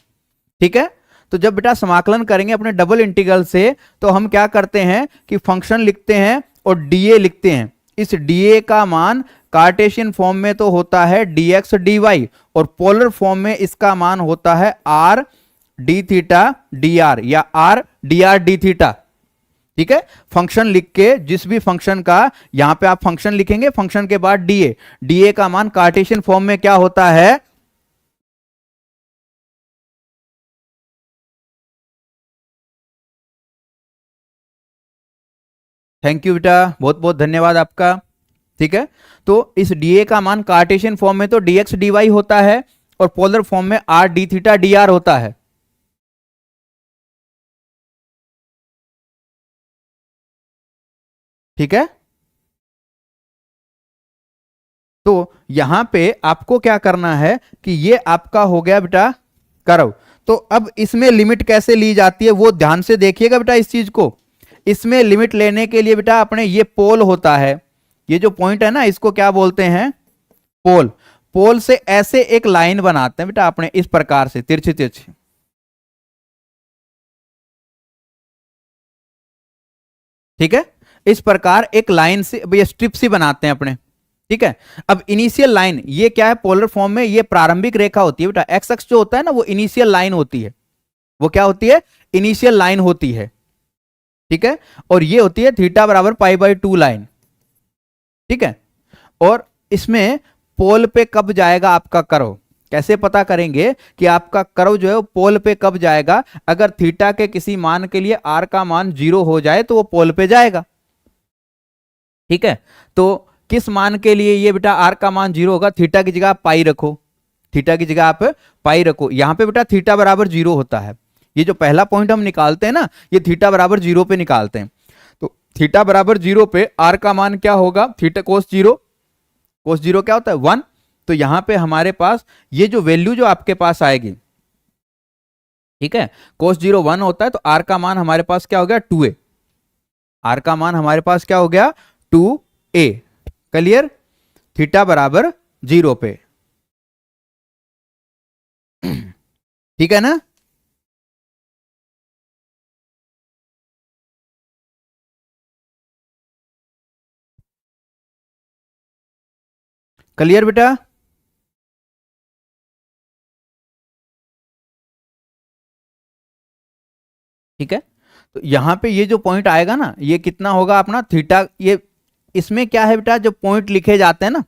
ठीक है, तो जब बेटा समाकलन करेंगे अपने डबल इंटीग्रल से, तो हम क्या करते हैं कि फंक्शन लिखते हैं और डीए लिखते हैं। इस डीए का मान कार्टेशियन फॉर्म में तो होता है dx dy, और पोलर फॉर्म में इसका मान होता है r d थीटा dr या r dr d थीटा। ठीक है, फंक्शन लिख के, जिस भी फंक्शन का, यहां पे आप फंक्शन लिखेंगे, फंक्शन के बाद डीए, डीए का मान कार्टेशियन फॉर्म में क्या होता है? थैंक यू बेटा, बहुत बहुत धन्यवाद आपका। ठीक है, तो इस डीए का मान कार्टेशियन फॉर्म में तो dx dy होता है, और पोलर फॉर्म में r d थीटा dr होता है। ठीक है, तो यहां पे आपको क्या करना है कि ये आपका हो गया बेटा कर्व। तो अब इसमें लिमिट कैसे ली जाती है वो ध्यान से देखिएगा बेटा इस चीज को। इसमें लिमिट लेने के लिए बेटा अपने ये पोल होता है, ये जो पॉइंट है ना, इसको क्या बोलते हैं? पोल। पोल से ऐसे एक लाइन बनाते हैं बेटा अपने, इस प्रकार से तिरछी तिरछी। ठीक है, इस प्रकार एक लाइन से ये स्ट्रिप सी बनाते हैं अपने। ठीक है, अब इनिशियल लाइन ये क्या है? पोलर फॉर्म में ये प्रारंभिक रेखा होती है बेटा। एक्स एक्स जो होता है ना, वो इनिशियल लाइन होती है। वो क्या होती है? इनिशियल लाइन होती है। ठीक है, और ये होती है थीटा बराबर पाई बाई 2 लाइन। ठीक है, और इसमें पोल पे कब जाएगा आपका कर्व? कैसे पता करेंगे कि आपका कर्व जो है वो पोल पे कब जाएगा? अगर थीटा के किसी मान के लिए आर का मान 0 हो जाए तो वो पोल पे जाएगा। ठीक है, तो किस मान के लिए ये बेटा आर का मान 0 होगा? थीटा की जगह आप पाई रखो, थीटा की जगह आप पाई रखो। यहां पे बेटा थीटा बराबर 0 होता है। ये जो पहला पॉइंट हम निकालते हैं ना, ये थीटा बराबर 0 पे निकालते हैं। तो थीटा बराबर 0 पे आर का मान क्या होगा? थीटा कोस 0, कोस 0 क्या होता है? 1। तो यहां पे हमारे पास ये जो वैल्यू जो आपके पास आएगी, ठीक है, कोस 0 1 होता है, तो आर का मान हमारे पास क्या हो गया? 2a। आर का मान हमारे पास क्या हो गया? 2a। क्लियर? थीटा बराबर 0 पे। ठीक है ना? क्लियर बेटा? ठीक है, तो यहाँ पे ये जो पॉइंट आएगा ना, ये कितना होगा अपना थीटा। ये इसमें क्या है बेटा, जो पॉइंट लिखे जाते हैं ना,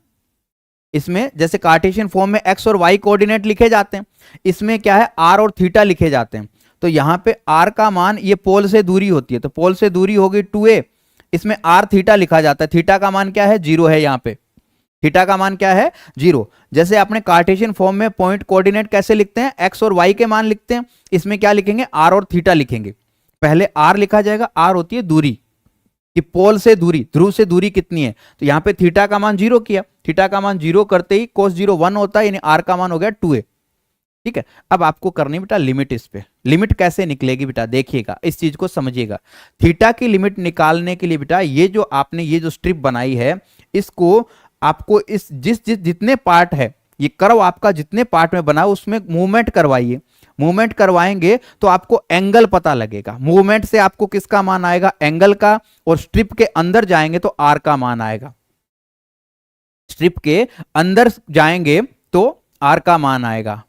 इसमें जैसे कार्टेशियन फॉर्म में एक्स और वाई कोऑर्डिनेट लिखे जाते हैं, इसमें क्या है आर और थीटा लिखे जाते हैं। तो यहाँ पे आर का मान, ये पोल से दूरी होती है, तो पोल से दूरी होगी 2a, इसमें आर थीटा लिखा जाता है। थीटा का मान क्या है, 0 है। यहाँ पे थीटा का मान क्या है, 0। जैसे आपने कार्टेशियन फॉर्म में पॉइंट कोऑर्डिनेट कैसे लिखते हैं, एक्स और वाई के मान लिखते हैं, इसमें क्या लिखेंगे, आर और थीटा लिखेंगे। पहले आर लिखा जाएगा, आर होती है दूरी, कि पोल से दूरी, ध्रुव से दूरी कितनी है। तो यहाँ पे थीटा का मान 0 किया, थीटा का मान 0 करते ही cos 0 1 होता है, यानी आर का मान हो गया 2a। ठीक है, अब आपको करनी बेटा लिमिट। इस पे लिमिट कैसे निकलेगी बेटा, देखिएगा, इस चीज को समझिएगा। थीटा की लिमिट निकालने के लिए बेटा, ये जो आपने ये जो स्ट्रिप बनाई है, इसको आपको इस जितने पार्ट है, ये कर्व आपका जितने पार्ट में बना उसमें मूवमेंट करवाइए। मूवमेंट करवाएंगे तो आपको एंगल पता लगेगा। मूवमेंट से आपको किसका मान आएगा, एंगल का। और स्ट्रिप के अंदर जाएंगे तो आर का मान आएगा। स्ट्रिप के अंदर जाएंगे तो आर का मान आएगा।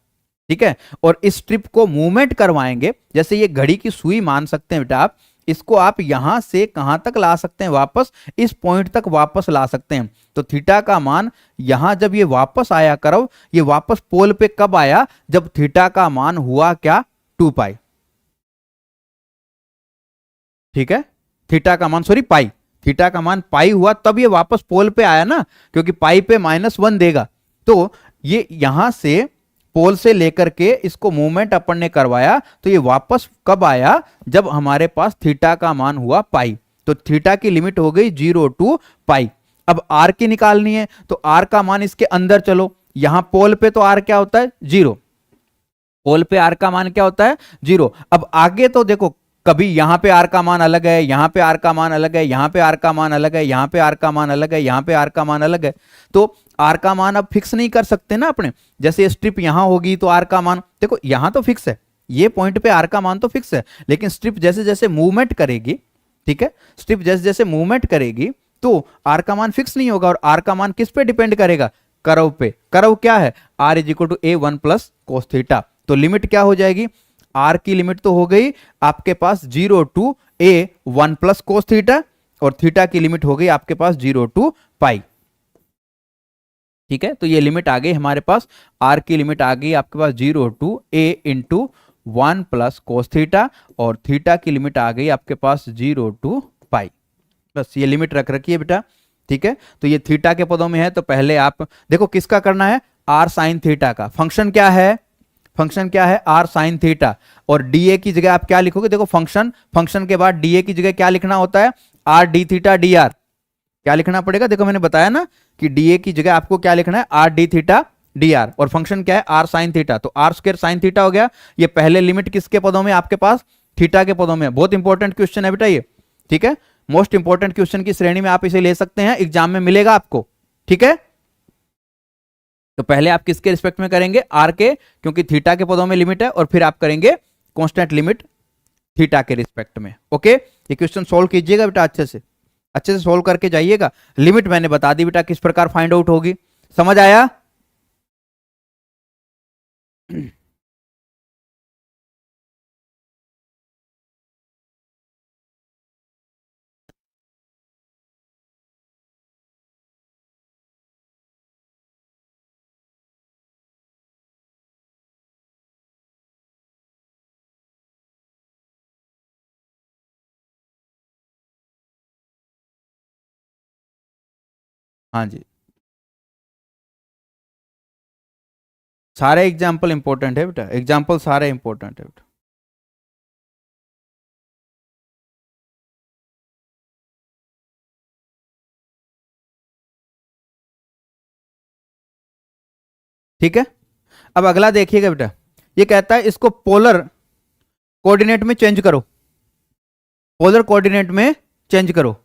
ठीक है, और इस स्ट्रिप को मूवमेंट करवाएंगे, जैसे ये घड़ी की सुई मान सकते हैं बेटा आप, इसको आप यहां से कहां तक ला सकते हैं, वापस इस पॉइंट तक वापस ला सकते हैं। तो थीटा का मान यहां जब ये वापस आया कर्व, ये वापस पोल पे कब आया, जब थीटा का मान हुआ क्या, 2 पाई। ठीक है, थीटा का मान, सॉरी पाई, थीटा का मान पाई हुआ, तब ये वापस पोल पे आया ना, क्योंकि पाई पे -1 देगा। तो ये यहां से पोल से लेकर के इसको मूवमेंट अपन ने करवाया, तो ये वापस कब आया, जब हमारे पास थीटा का मान हुआ पाई। तो थीटा की लिमिट हो गई 0 टू पाई। अब आर की निकालनी है, तो आर का मान इसके अंदर चलो, यहां पोल पे तो आर क्या होता है, 0। पोल पे आर का मान क्या होता है, 0। अब आगे तो देखो, कभी यहां पे आर का मान अलग है, यहां पे आर का मान अलग है, यहां पे आर का मान अलग है, यहां पे आर का मान अलग है, यहां पे आर का मान अलग है। तो आर का मान अब फिक्स नहीं कर सकते ना अपने। जैसे स्ट्रिप यहां होगी तो आर का मान, देखो यहां तो फिक्स है, ये पॉइंट पे आर का मान तो फिक्स है, लेकिन स्ट्रिप जैसे जैसे मूवमेंट करेगी, ठीक है, स्ट्रिप जैसे जैसे मूवमेंट करेगी तो आर का मान फिक्स नहीं होगा। और आर का मान किस पे डिपेंड करेगा, कर्व पे। कर्व क्या है, r is equal to a1 plus cos theta. तो लिमिट क्या हो जाएगी, आर की लिमिट तो हो गई आपके पास 0 to a1 plus cos theta, और थीटा की लिमिट हो गई आपके पास 0 टू पाई। ठीक है, तो ये लिमिट आ गई हमारे पास, आर की लिमिट आ गई आपके पास 0 to a into 1 plus cos theta, और थीटा की लिमिट आ गई आपके पास 0 टू पाई। बस ये लिमिट रख रखी है बेटा। ठीक है, तो ये थीटा के पदों में है, तो पहले आप देखो किसका करना है, आर साइन थीटा का। फंक्शन क्या है, फंक्शन क्या है, आर साइन थीटा। और डीए की जगह आप क्या लिखोगे, देखो फंक्शन के बाद डीए की जगह क्या लिखना होता है, are d theta d are. क्या लिखना पड़ेगा, देखो मैंने बताया ना कि डीए की जगह आपको क्या लिखना है, are d theta d are. और फंक्शन क्या है, आर साइन थीटा, तो आर स्क्वायर साइन थीटा हो गया। ये पहले लिमिट किसके पदों में, आपके पास थीटा के पदों में। बहुत इंपॉर्टेंट क्वेश्चन है बेटा ये। ठीक है, मोस्ट इंपॉर्टेंट क्वेश्चन की श्रेणी में आप इसे ले सकते हैं, एग्जाम में मिलेगा आपको। ठीक है, तो पहले आप किसके रिस्पेक्ट में करेंगे, आर के, क्योंकि थीटा के पदों में लिमिट है, और फिर आप करेंगे कांस्टेंट लिमिट थीटा के रिस्पेक्ट में। ओके, ये क्वेश्चन सोल्व कीजिएगा बेटा, अच्छे से सोल्व करके जाइएगा। लिमिट मैंने बता दी बेटा किस प्रकार फाइंड आउट होगी, समझ आया। हाँ जी, सारे एग्जाम्पल इंपॉर्टेंट है बेटा, एग्जाम्पल सारे इंपॉर्टेंट है बेटा। ठीक है, अब अगला देखिएगा बेटा, ये कहता है इसको पोलर कोऑर्डिनेट में चेंज करो, पोलर कोऑर्डिनेट में चेंज करो।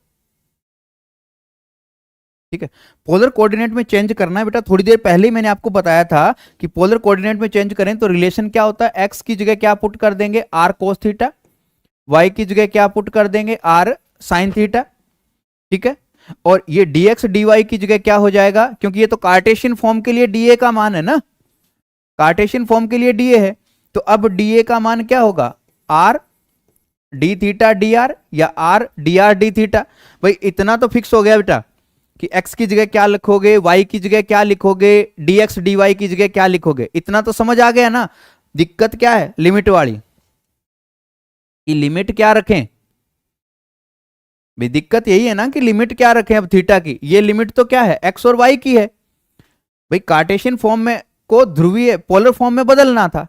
ठीक है, पोलर कोऑर्डिनेट में चेंज करना है बेटा। थोड़ी देर पहले ही मैंने आपको बताया था कि पोलर कोऑर्डिनेट में चेंज करें तो रिलेशन क्या होता है, एक्स की जगह क्या पुट कर देंगे, आर कोस थीटा, वाई की जगह क्या पुट कर देंगे, आर साइन थीटा। ठीक है, और ये dx dy की जगह क्या हो जाएगा, क्योंकि ये तो कार्टेशियन फॉर्म के लिए dA का मान है ना, कार्टेशियन फॉर्म के लिए dA है, तो अब dA का मान क्या होगा, r d theta d r या r d r d theta. भाई इतना तो फिक्स हो गया बेटा कि x की जगह क्या लिखोगे, y की जगह क्या लिखोगे, dx dy की जगह क्या लिखोगे, इतना तो समझ आ गया ना। दिक्कत क्या है लिमिट वाली, कि लिमिट क्या रखें। भाई दिक्कत यही है ना कि लिमिट क्या रखें अब थीटा की। ये लिमिट तो क्या है x और y की है। भाई कार्टेशियन फॉर्म में को ध्रुवीय पोलर फॉर्म में बदलना था,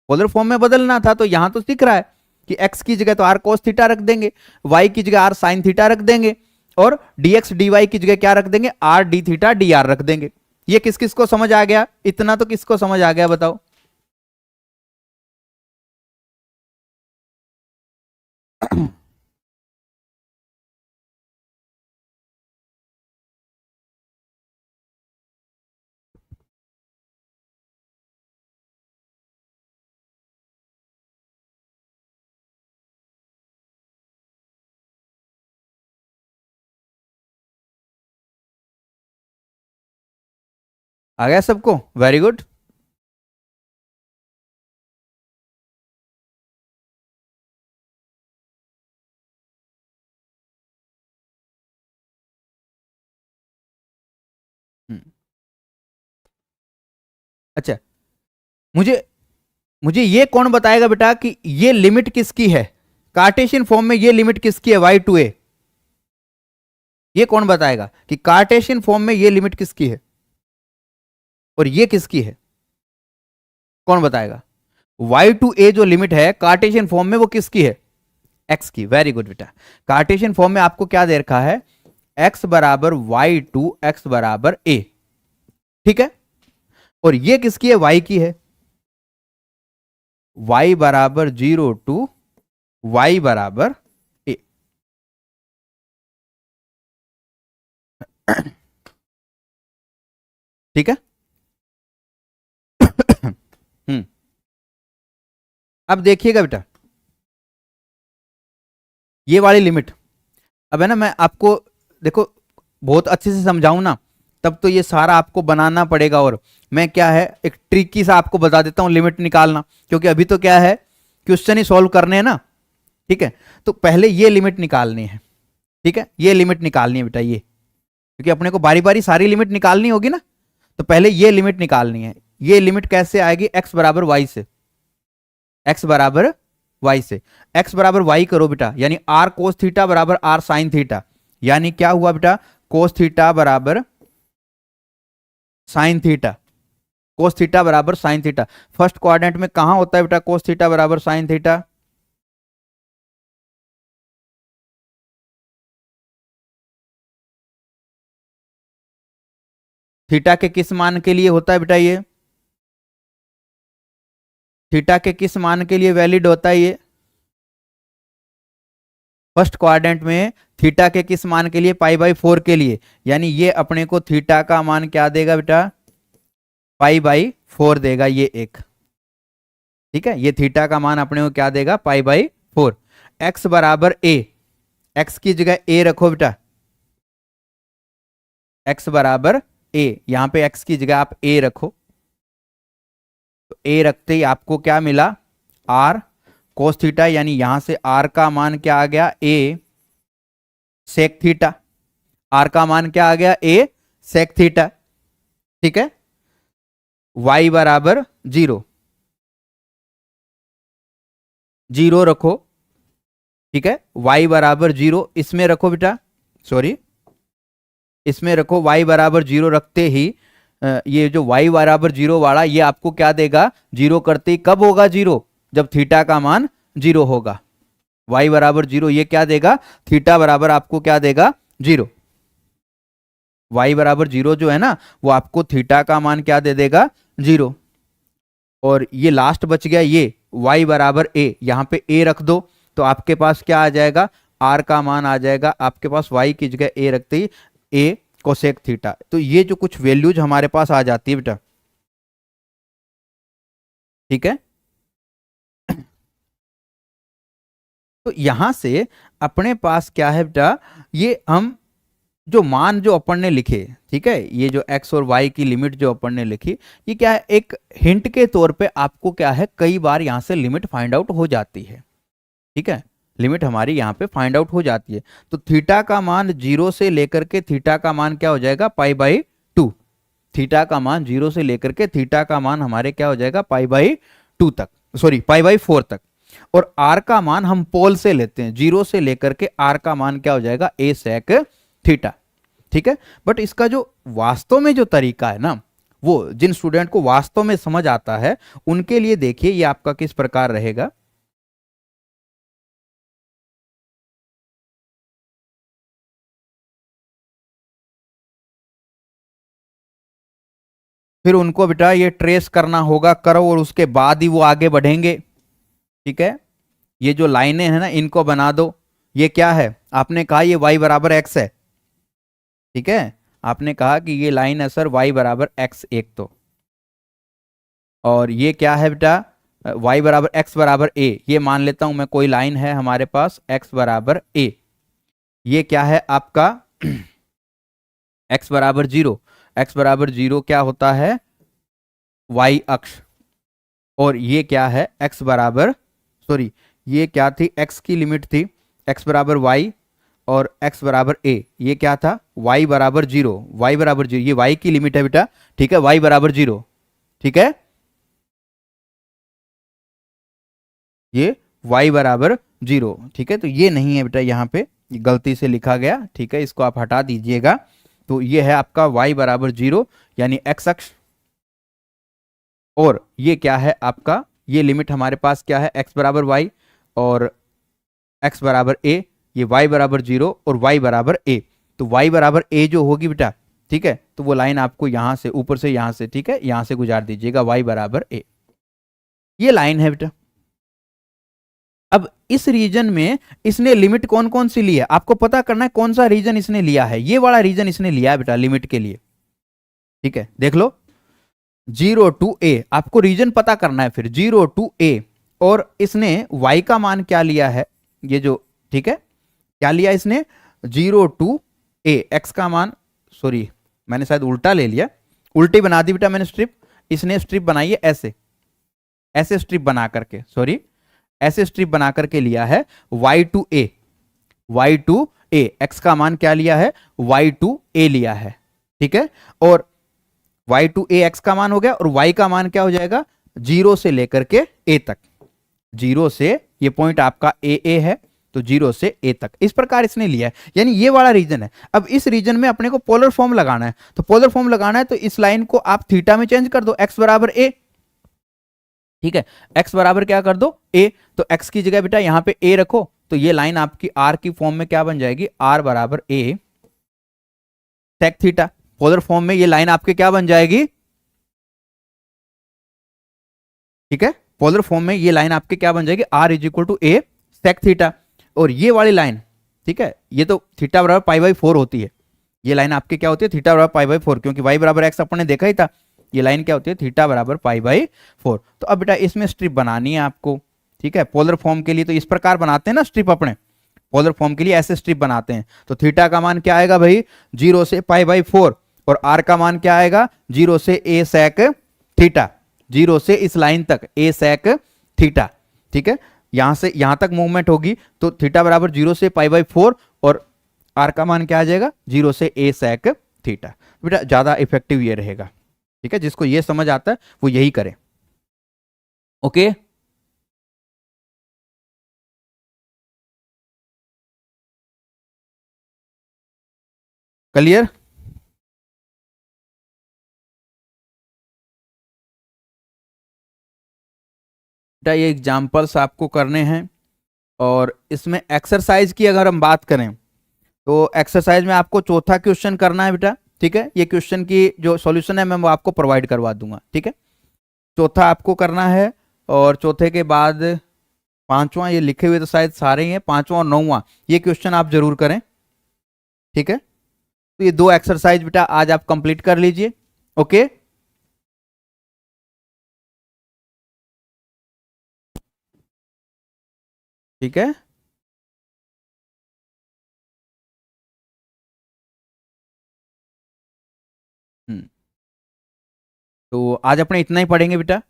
पोलर फॉर्म में बदलना था। तो यहां तो दिख रहा है कि x की जगह तो r cos थीटा रख देंगे, y की जगह r sin थीटा रख देंगे, और dx dy की जगह क्या रख देंगे, r d थीटा dr रख देंगे। ये किस किस को समझ आ गया, इतना तो किसको समझ आ गया बताओ। आ गया सबको, वेरी गुड। अच्छा, मुझे मुझे ये कौन बताएगा बेटा कि ये लिमिट किसकी है, कार्टेशियन फॉर्म में ये लिमिट किसकी है y टू a। ये कौन बताएगा कि कार्टेशियन फॉर्म में ये लिमिट किसकी है और ये किसकी है, कौन बताएगा। y टू a जो लिमिट है कार्टेशियन फॉर्म में वो किसकी है, x की। वेरी गुड बेटा। कार्टेशियन फॉर्म में आपको क्या दे रखा है, x बराबर y टू x बराबर a, ठीक है। और ये किसकी है, y की है, y बराबर 0 टू y बराबर a। ठीक है। अब देखिएगा बेटा ये वाली लिमिट, अब है ना मैं आपको देखो बहुत अच्छे से समझाऊं ना तब तो ये सारा आपको बनाना पड़ेगा। और मैं क्या है एक ट्रिकी सा आपको बता देता हूं लिमिट निकालना, क्योंकि अभी तो क्या है क्वेश्चन ही सॉल्व करने हैं ना, ठीक है। तो पहले ये लिमिट निकालनी है, ठीक है, ये लिमिट निकालनी है बेटा ये, क्योंकि अपने को बारी बारी सारी लिमिट निकालनी होगी ना। तो पहले ये लिमिट निकालनी है। ये लिमिट कैसे आएगी, x बराबर y से, x बराबर y से। x बराबर y करो बेटा, यानी r कोस थीटा बराबर r साइन थीटा, यानी क्या हुआ बेटा कोस थीटा बराबर साइन थीटा, कोस थीटा बराबर साइन थीटा। फर्स्ट क्वाड्रेंट में कहां होता है बेटा कोस थीटा बराबर साइन थीटा, थीटा के किस मान के लिए होता है बेटा ये, थीटा के किस मान के लिए वैलिड होता है ये, फर्स्ट क्वाड्रेंट में थीटा के किस मान के लिए, पाई बाई 4 के लिए। यानी ये अपने को थीटा का मान क्या देगा बेटा, पाई बाई 4 देगा ये एक, ठीक है। ये थीटा का मान अपने को क्या देगा, पाई बाई 4। एक्स बराबर ए, एक्स की जगह ए रखो बेटा, एक्स बराबर ए, यहां पे एक्स की जगह आप ए रखो। तो ए रखते ही आपको क्या मिला, आर कोस थीटा, यानी यहां से आर का मान क्या आ गया, ए सेक थीटा। आर का मान क्या आ गया, ए सेक थीटा, ठीक है। y बराबर 0, 0 रखो, ठीक है। y बराबर 0 इसमें रखो बेटा, सॉरी इसमें रखो, y बराबर 0 रखते ही ये जो y बराबर 0 वाला ये आपको क्या देगा, 0 करते ही कब होगा 0, जब थीटा का मान 0 होगा। y बराबर 0 ये क्या देगा, थीटा बराबर आपको क्या देगा 0। y बराबर 0 जो है ना वो आपको थीटा का मान क्या दे देगा 0। और ये लास्ट बच गया ये y बराबर a, यहां पे a रख दो तो आपके पास क्या आ जाएगा, r का मान आ जाएगा आपके पास, y की जगह a रखते ही a कोसेक थीटा। तो ये जो कुछ वैल्यूज हमारे पास आ जाती है बेटा, ठीक है। तो यहां से अपने पास क्या है बेटा, ये हम जो मान जो अपन ने लिखे, ठीक है, ये जो x और y की लिमिट जो अपन ने लिखी, ये क्या है एक हिंट के तौर पे आपको क्या है कई बार यहां से लिमिट फाइंड आउट हो जाती है, ठीक है। लिमिट हमारी यहाँ पे फाइंड आउट हो जाती है। तो थीटा का मान 0 से लेकर के थीटा का मान क्या हो जाएगा, π/2। थीटा का मान 0 से लेकर के थीटा का मान हमारे क्या हो जाएगा, π/2 तक, सॉरी π/4 तक। और आर का मान हम पोल से लेते हैं, 0 से लेकर के आर का मान क्या हो जाएगा, a sec थीटा। ठीक है, बट इसका जो वास्तव में जो तरीका है ना, वो जिन स्टूडेंट को वास्तव में समझ आता है उनके लिए देखिए ये आपका किस प्रकार रहेगा। फिर उनको बेटा ये ट्रेस करना होगा, करो, और उसके बाद ही वो आगे बढ़ेंगे। ठीक है, ये जो लाइनें हैं ना इनको बना दो। ये क्या है, आपने कहा ये y बराबर x है। ठीक है, आपने कहा कि ये लाइन है सर y बराबर x एक, तो और ये क्या है बेटा, y बराबर x बराबर a, ये मान लेता हूं मैं कोई लाइन है हमारे पास x बराबर a। ये क्या है आपका x बराबर 0, x बराबर 0 क्या होता है, y अक्ष। और ये क्या है x बराबर, सॉरी ये क्या थी, x की लिमिट थी x बराबर y और x बराबर a, ये क्या था y बराबर 0, y बराबर 0, ये y की लिमिट है बेटा। ठीक है, y बराबर 0। ठीक है, ये y बराबर 0। ठीक है, तो ये नहीं है बेटा, यहाँ पे गलती से लिखा गया। ठीक है, इसको आप हटा दीजिएगा। तो ये है आपका y बराबर 0 यानी x अक्ष। और ये क्या है आपका, ये लिमिट हमारे पास क्या है, x बराबर y और x बराबर a, ये y बराबर 0 और y बराबर a। तो y बराबर a जो होगी बेटा, ठीक है, तो वो लाइन आपको यहां से ऊपर से यहां से, ठीक है, यहां से गुजार दीजिएगा, y बराबर a, ये लाइन है बेटा। अब इस रीजन में इसने लिमिट कौन कौन सी ली है, आपको पता करना है कौन सा रीजन इसने लिया है। ये वाला रीजन इसने लिया है बेटा लिमिट के लिए। ठीक है, देख लो 0 to a, आपको रीजन पता करना है फिर 0 to a। और इसने y का मान क्या लिया है, ये जो, ठीक है, क्या लिया इसने, 0 to a, x का मान, सॉरी मैंने शायद उल्टा ले लिया, उल्टी बना दी बेटा मैंने स्ट्रिप। इसने स्ट्रिप बनाई है ऐसे, ऐसे स्ट्रिप बना करके, सॉरी ऐसे स्ट्रिप बना करके लिया है y to a, y to a, x का मान क्या लिया है, y to a लिया है। ठीक है, और y to a x का मान हो गया, और y का मान क्या हो जाएगा, 0 से लेकर के a तक, 0 से, ये पॉइंट आपका a है, तो 0 से a तक, इस प्रकार इसने लिया है, यानी ये वाला रीजन है। अब इस रीजन में अपने को पोलर फॉर्म लगाना है, तो पोलर फॉर्म लगाना है तो इस लाइन को आप थीटा में चेंज कर दो, x बराबर a। ठीक है, x बराबर क्या कर दो, a, तो x की जगह बेटा यहां पे a रखो, तो ये लाइन आपकी r की फॉर्म में क्या बन जाएगी, r बराबर a sec theta. Polar form में ये लाइन आपके क्या बन जाएगी, ठीक है, पोलर फॉर्म में ये लाइन आपके क्या बन जाएगी, r is equal to a sec theta. और ये वाली लाइन, ठीक है, ये तो थीटा बराबर π/4 होती है, ये लाइन आपके क्या होती है, थीटा बराबर π/4, क्योंकि y बराबर x अपन ने देखा ही था, ये लाइन क्या होती है, थीटा बराबर π/4। तो अब बेटा इसमें स्ट्रिप बनानी है आपको। ठीक है, पोलर फॉर्म के लिए तो इस प्रकार बनाते हैं ना स्ट्रिप, अपने पोलर फॉर्म के लिए ऐसे स्ट्रिप बनाते हैं। तो थीटा का मान क्या आएगा भाई, 0 से π/4, और r का मान क्या आएगा, 0 से a sec थीटा, 0 से इस लाइन तक a sec थीटा। ठीक है, यहां से यहां तक मूवमेंट होगी, तो थीटा बराबर 0 से π/4 और r का मान क्या आ जाएगा, 0 से a sec थीटा। बेटा ज्यादा इफेक्टिव ये रहेगा। ठीक है, जिसको ये समझ आता है वो यही करे। Okay, clear. बेटा ये एग्जाम्पल्स आपको करने हैं, और इसमें एक्सरसाइज की अगर हम बात करें तो एक्सरसाइज में आपको चौथा क्वेश्चन करना है बेटा। ठीक है, ये क्वेश्चन की जो सॉल्यूशन है मैं वो आपको प्रोवाइड करवा दूंगा। ठीक है, चौथा आपको करना है, और चौथे के बाद पांचवा, ये लिखे हुए तो शायद सारे ही हैं, पांचवा और नौवां ये क्वेश्चन आप जरूर करें। ठीक है, तो ये दो एक्सरसाइज बेटा आज आप कंप्लीट कर लीजिए। ओके, ठीक है, हम्म, तो आज अपने इतना ही पढ़ेंगे बेटा।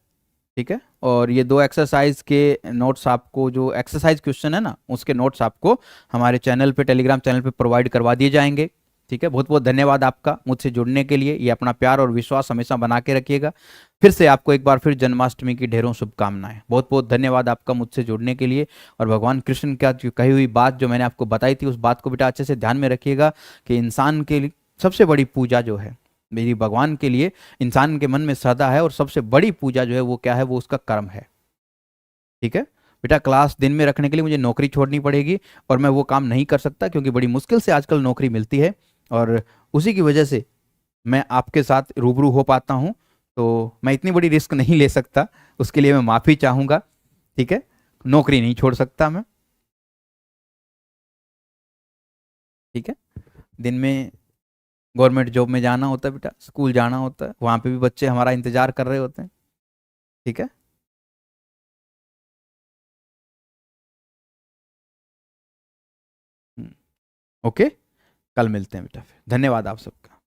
ठीक है। और ये 2 एक्सरसाइज के नोट्स आपको, जो एक्सरसाइज क्वेश्चन है ना, उसके नोट्स आपको हमारे चैनल पे, टेलीग्राम चैनल पे प्रोवाइड करवा दिए जाएंगे। ठीक है, बहुत बहुत धन्यवाद आपका मुझसे जुड़ने के लिए। ये अपना प्यार और विश्वास हमेशा बना के रखिएगा। फिर से आपको एक बार फिर जन्माष्टमी की ढेरों शुभकामनाएं। बहुत बहुत धन्यवाद आपका मुझसे जुड़ने के लिए। और भगवान कृष्ण का जो कही हुई बात जो मैंने आपको बताई थी, उस बात को बेटा अच्छे से ध्यान में रखिएगा कि इंसान के लिए सबसे बड़ी पूजा जो है मेरी, भगवान के लिए इंसान के मन में श्रद्धा है, और सबसे बड़ी पूजा जो है वो क्या है, वो उसका कर्म है। ठीक है बेटा, क्लास दिन में रखने के लिए मुझे नौकरी छोड़नी पड़ेगी, और मैं वो काम नहीं कर सकता क्योंकि बड़ी मुश्किल से आजकल नौकरी मिलती है, और उसी की वजह से मैं आपके साथ रूबरू हो पाता हूँ। तो मैं इतनी बड़ी रिस्क नहीं ले सकता, उसके लिए मैं माफ़ी चाहूँगा। ठीक है, नौकरी नहीं छोड़ सकता मैं। ठीक है, दिन में गवर्नमेंट जॉब में जाना होता है बेटा, स्कूल जाना होता है, वहाँ पे भी बच्चे हमारा इंतजार कर रहे होते हैं। ठीक है। ओके, कल मिलते हैं बेटा, फिर धन्यवाद आप सबका।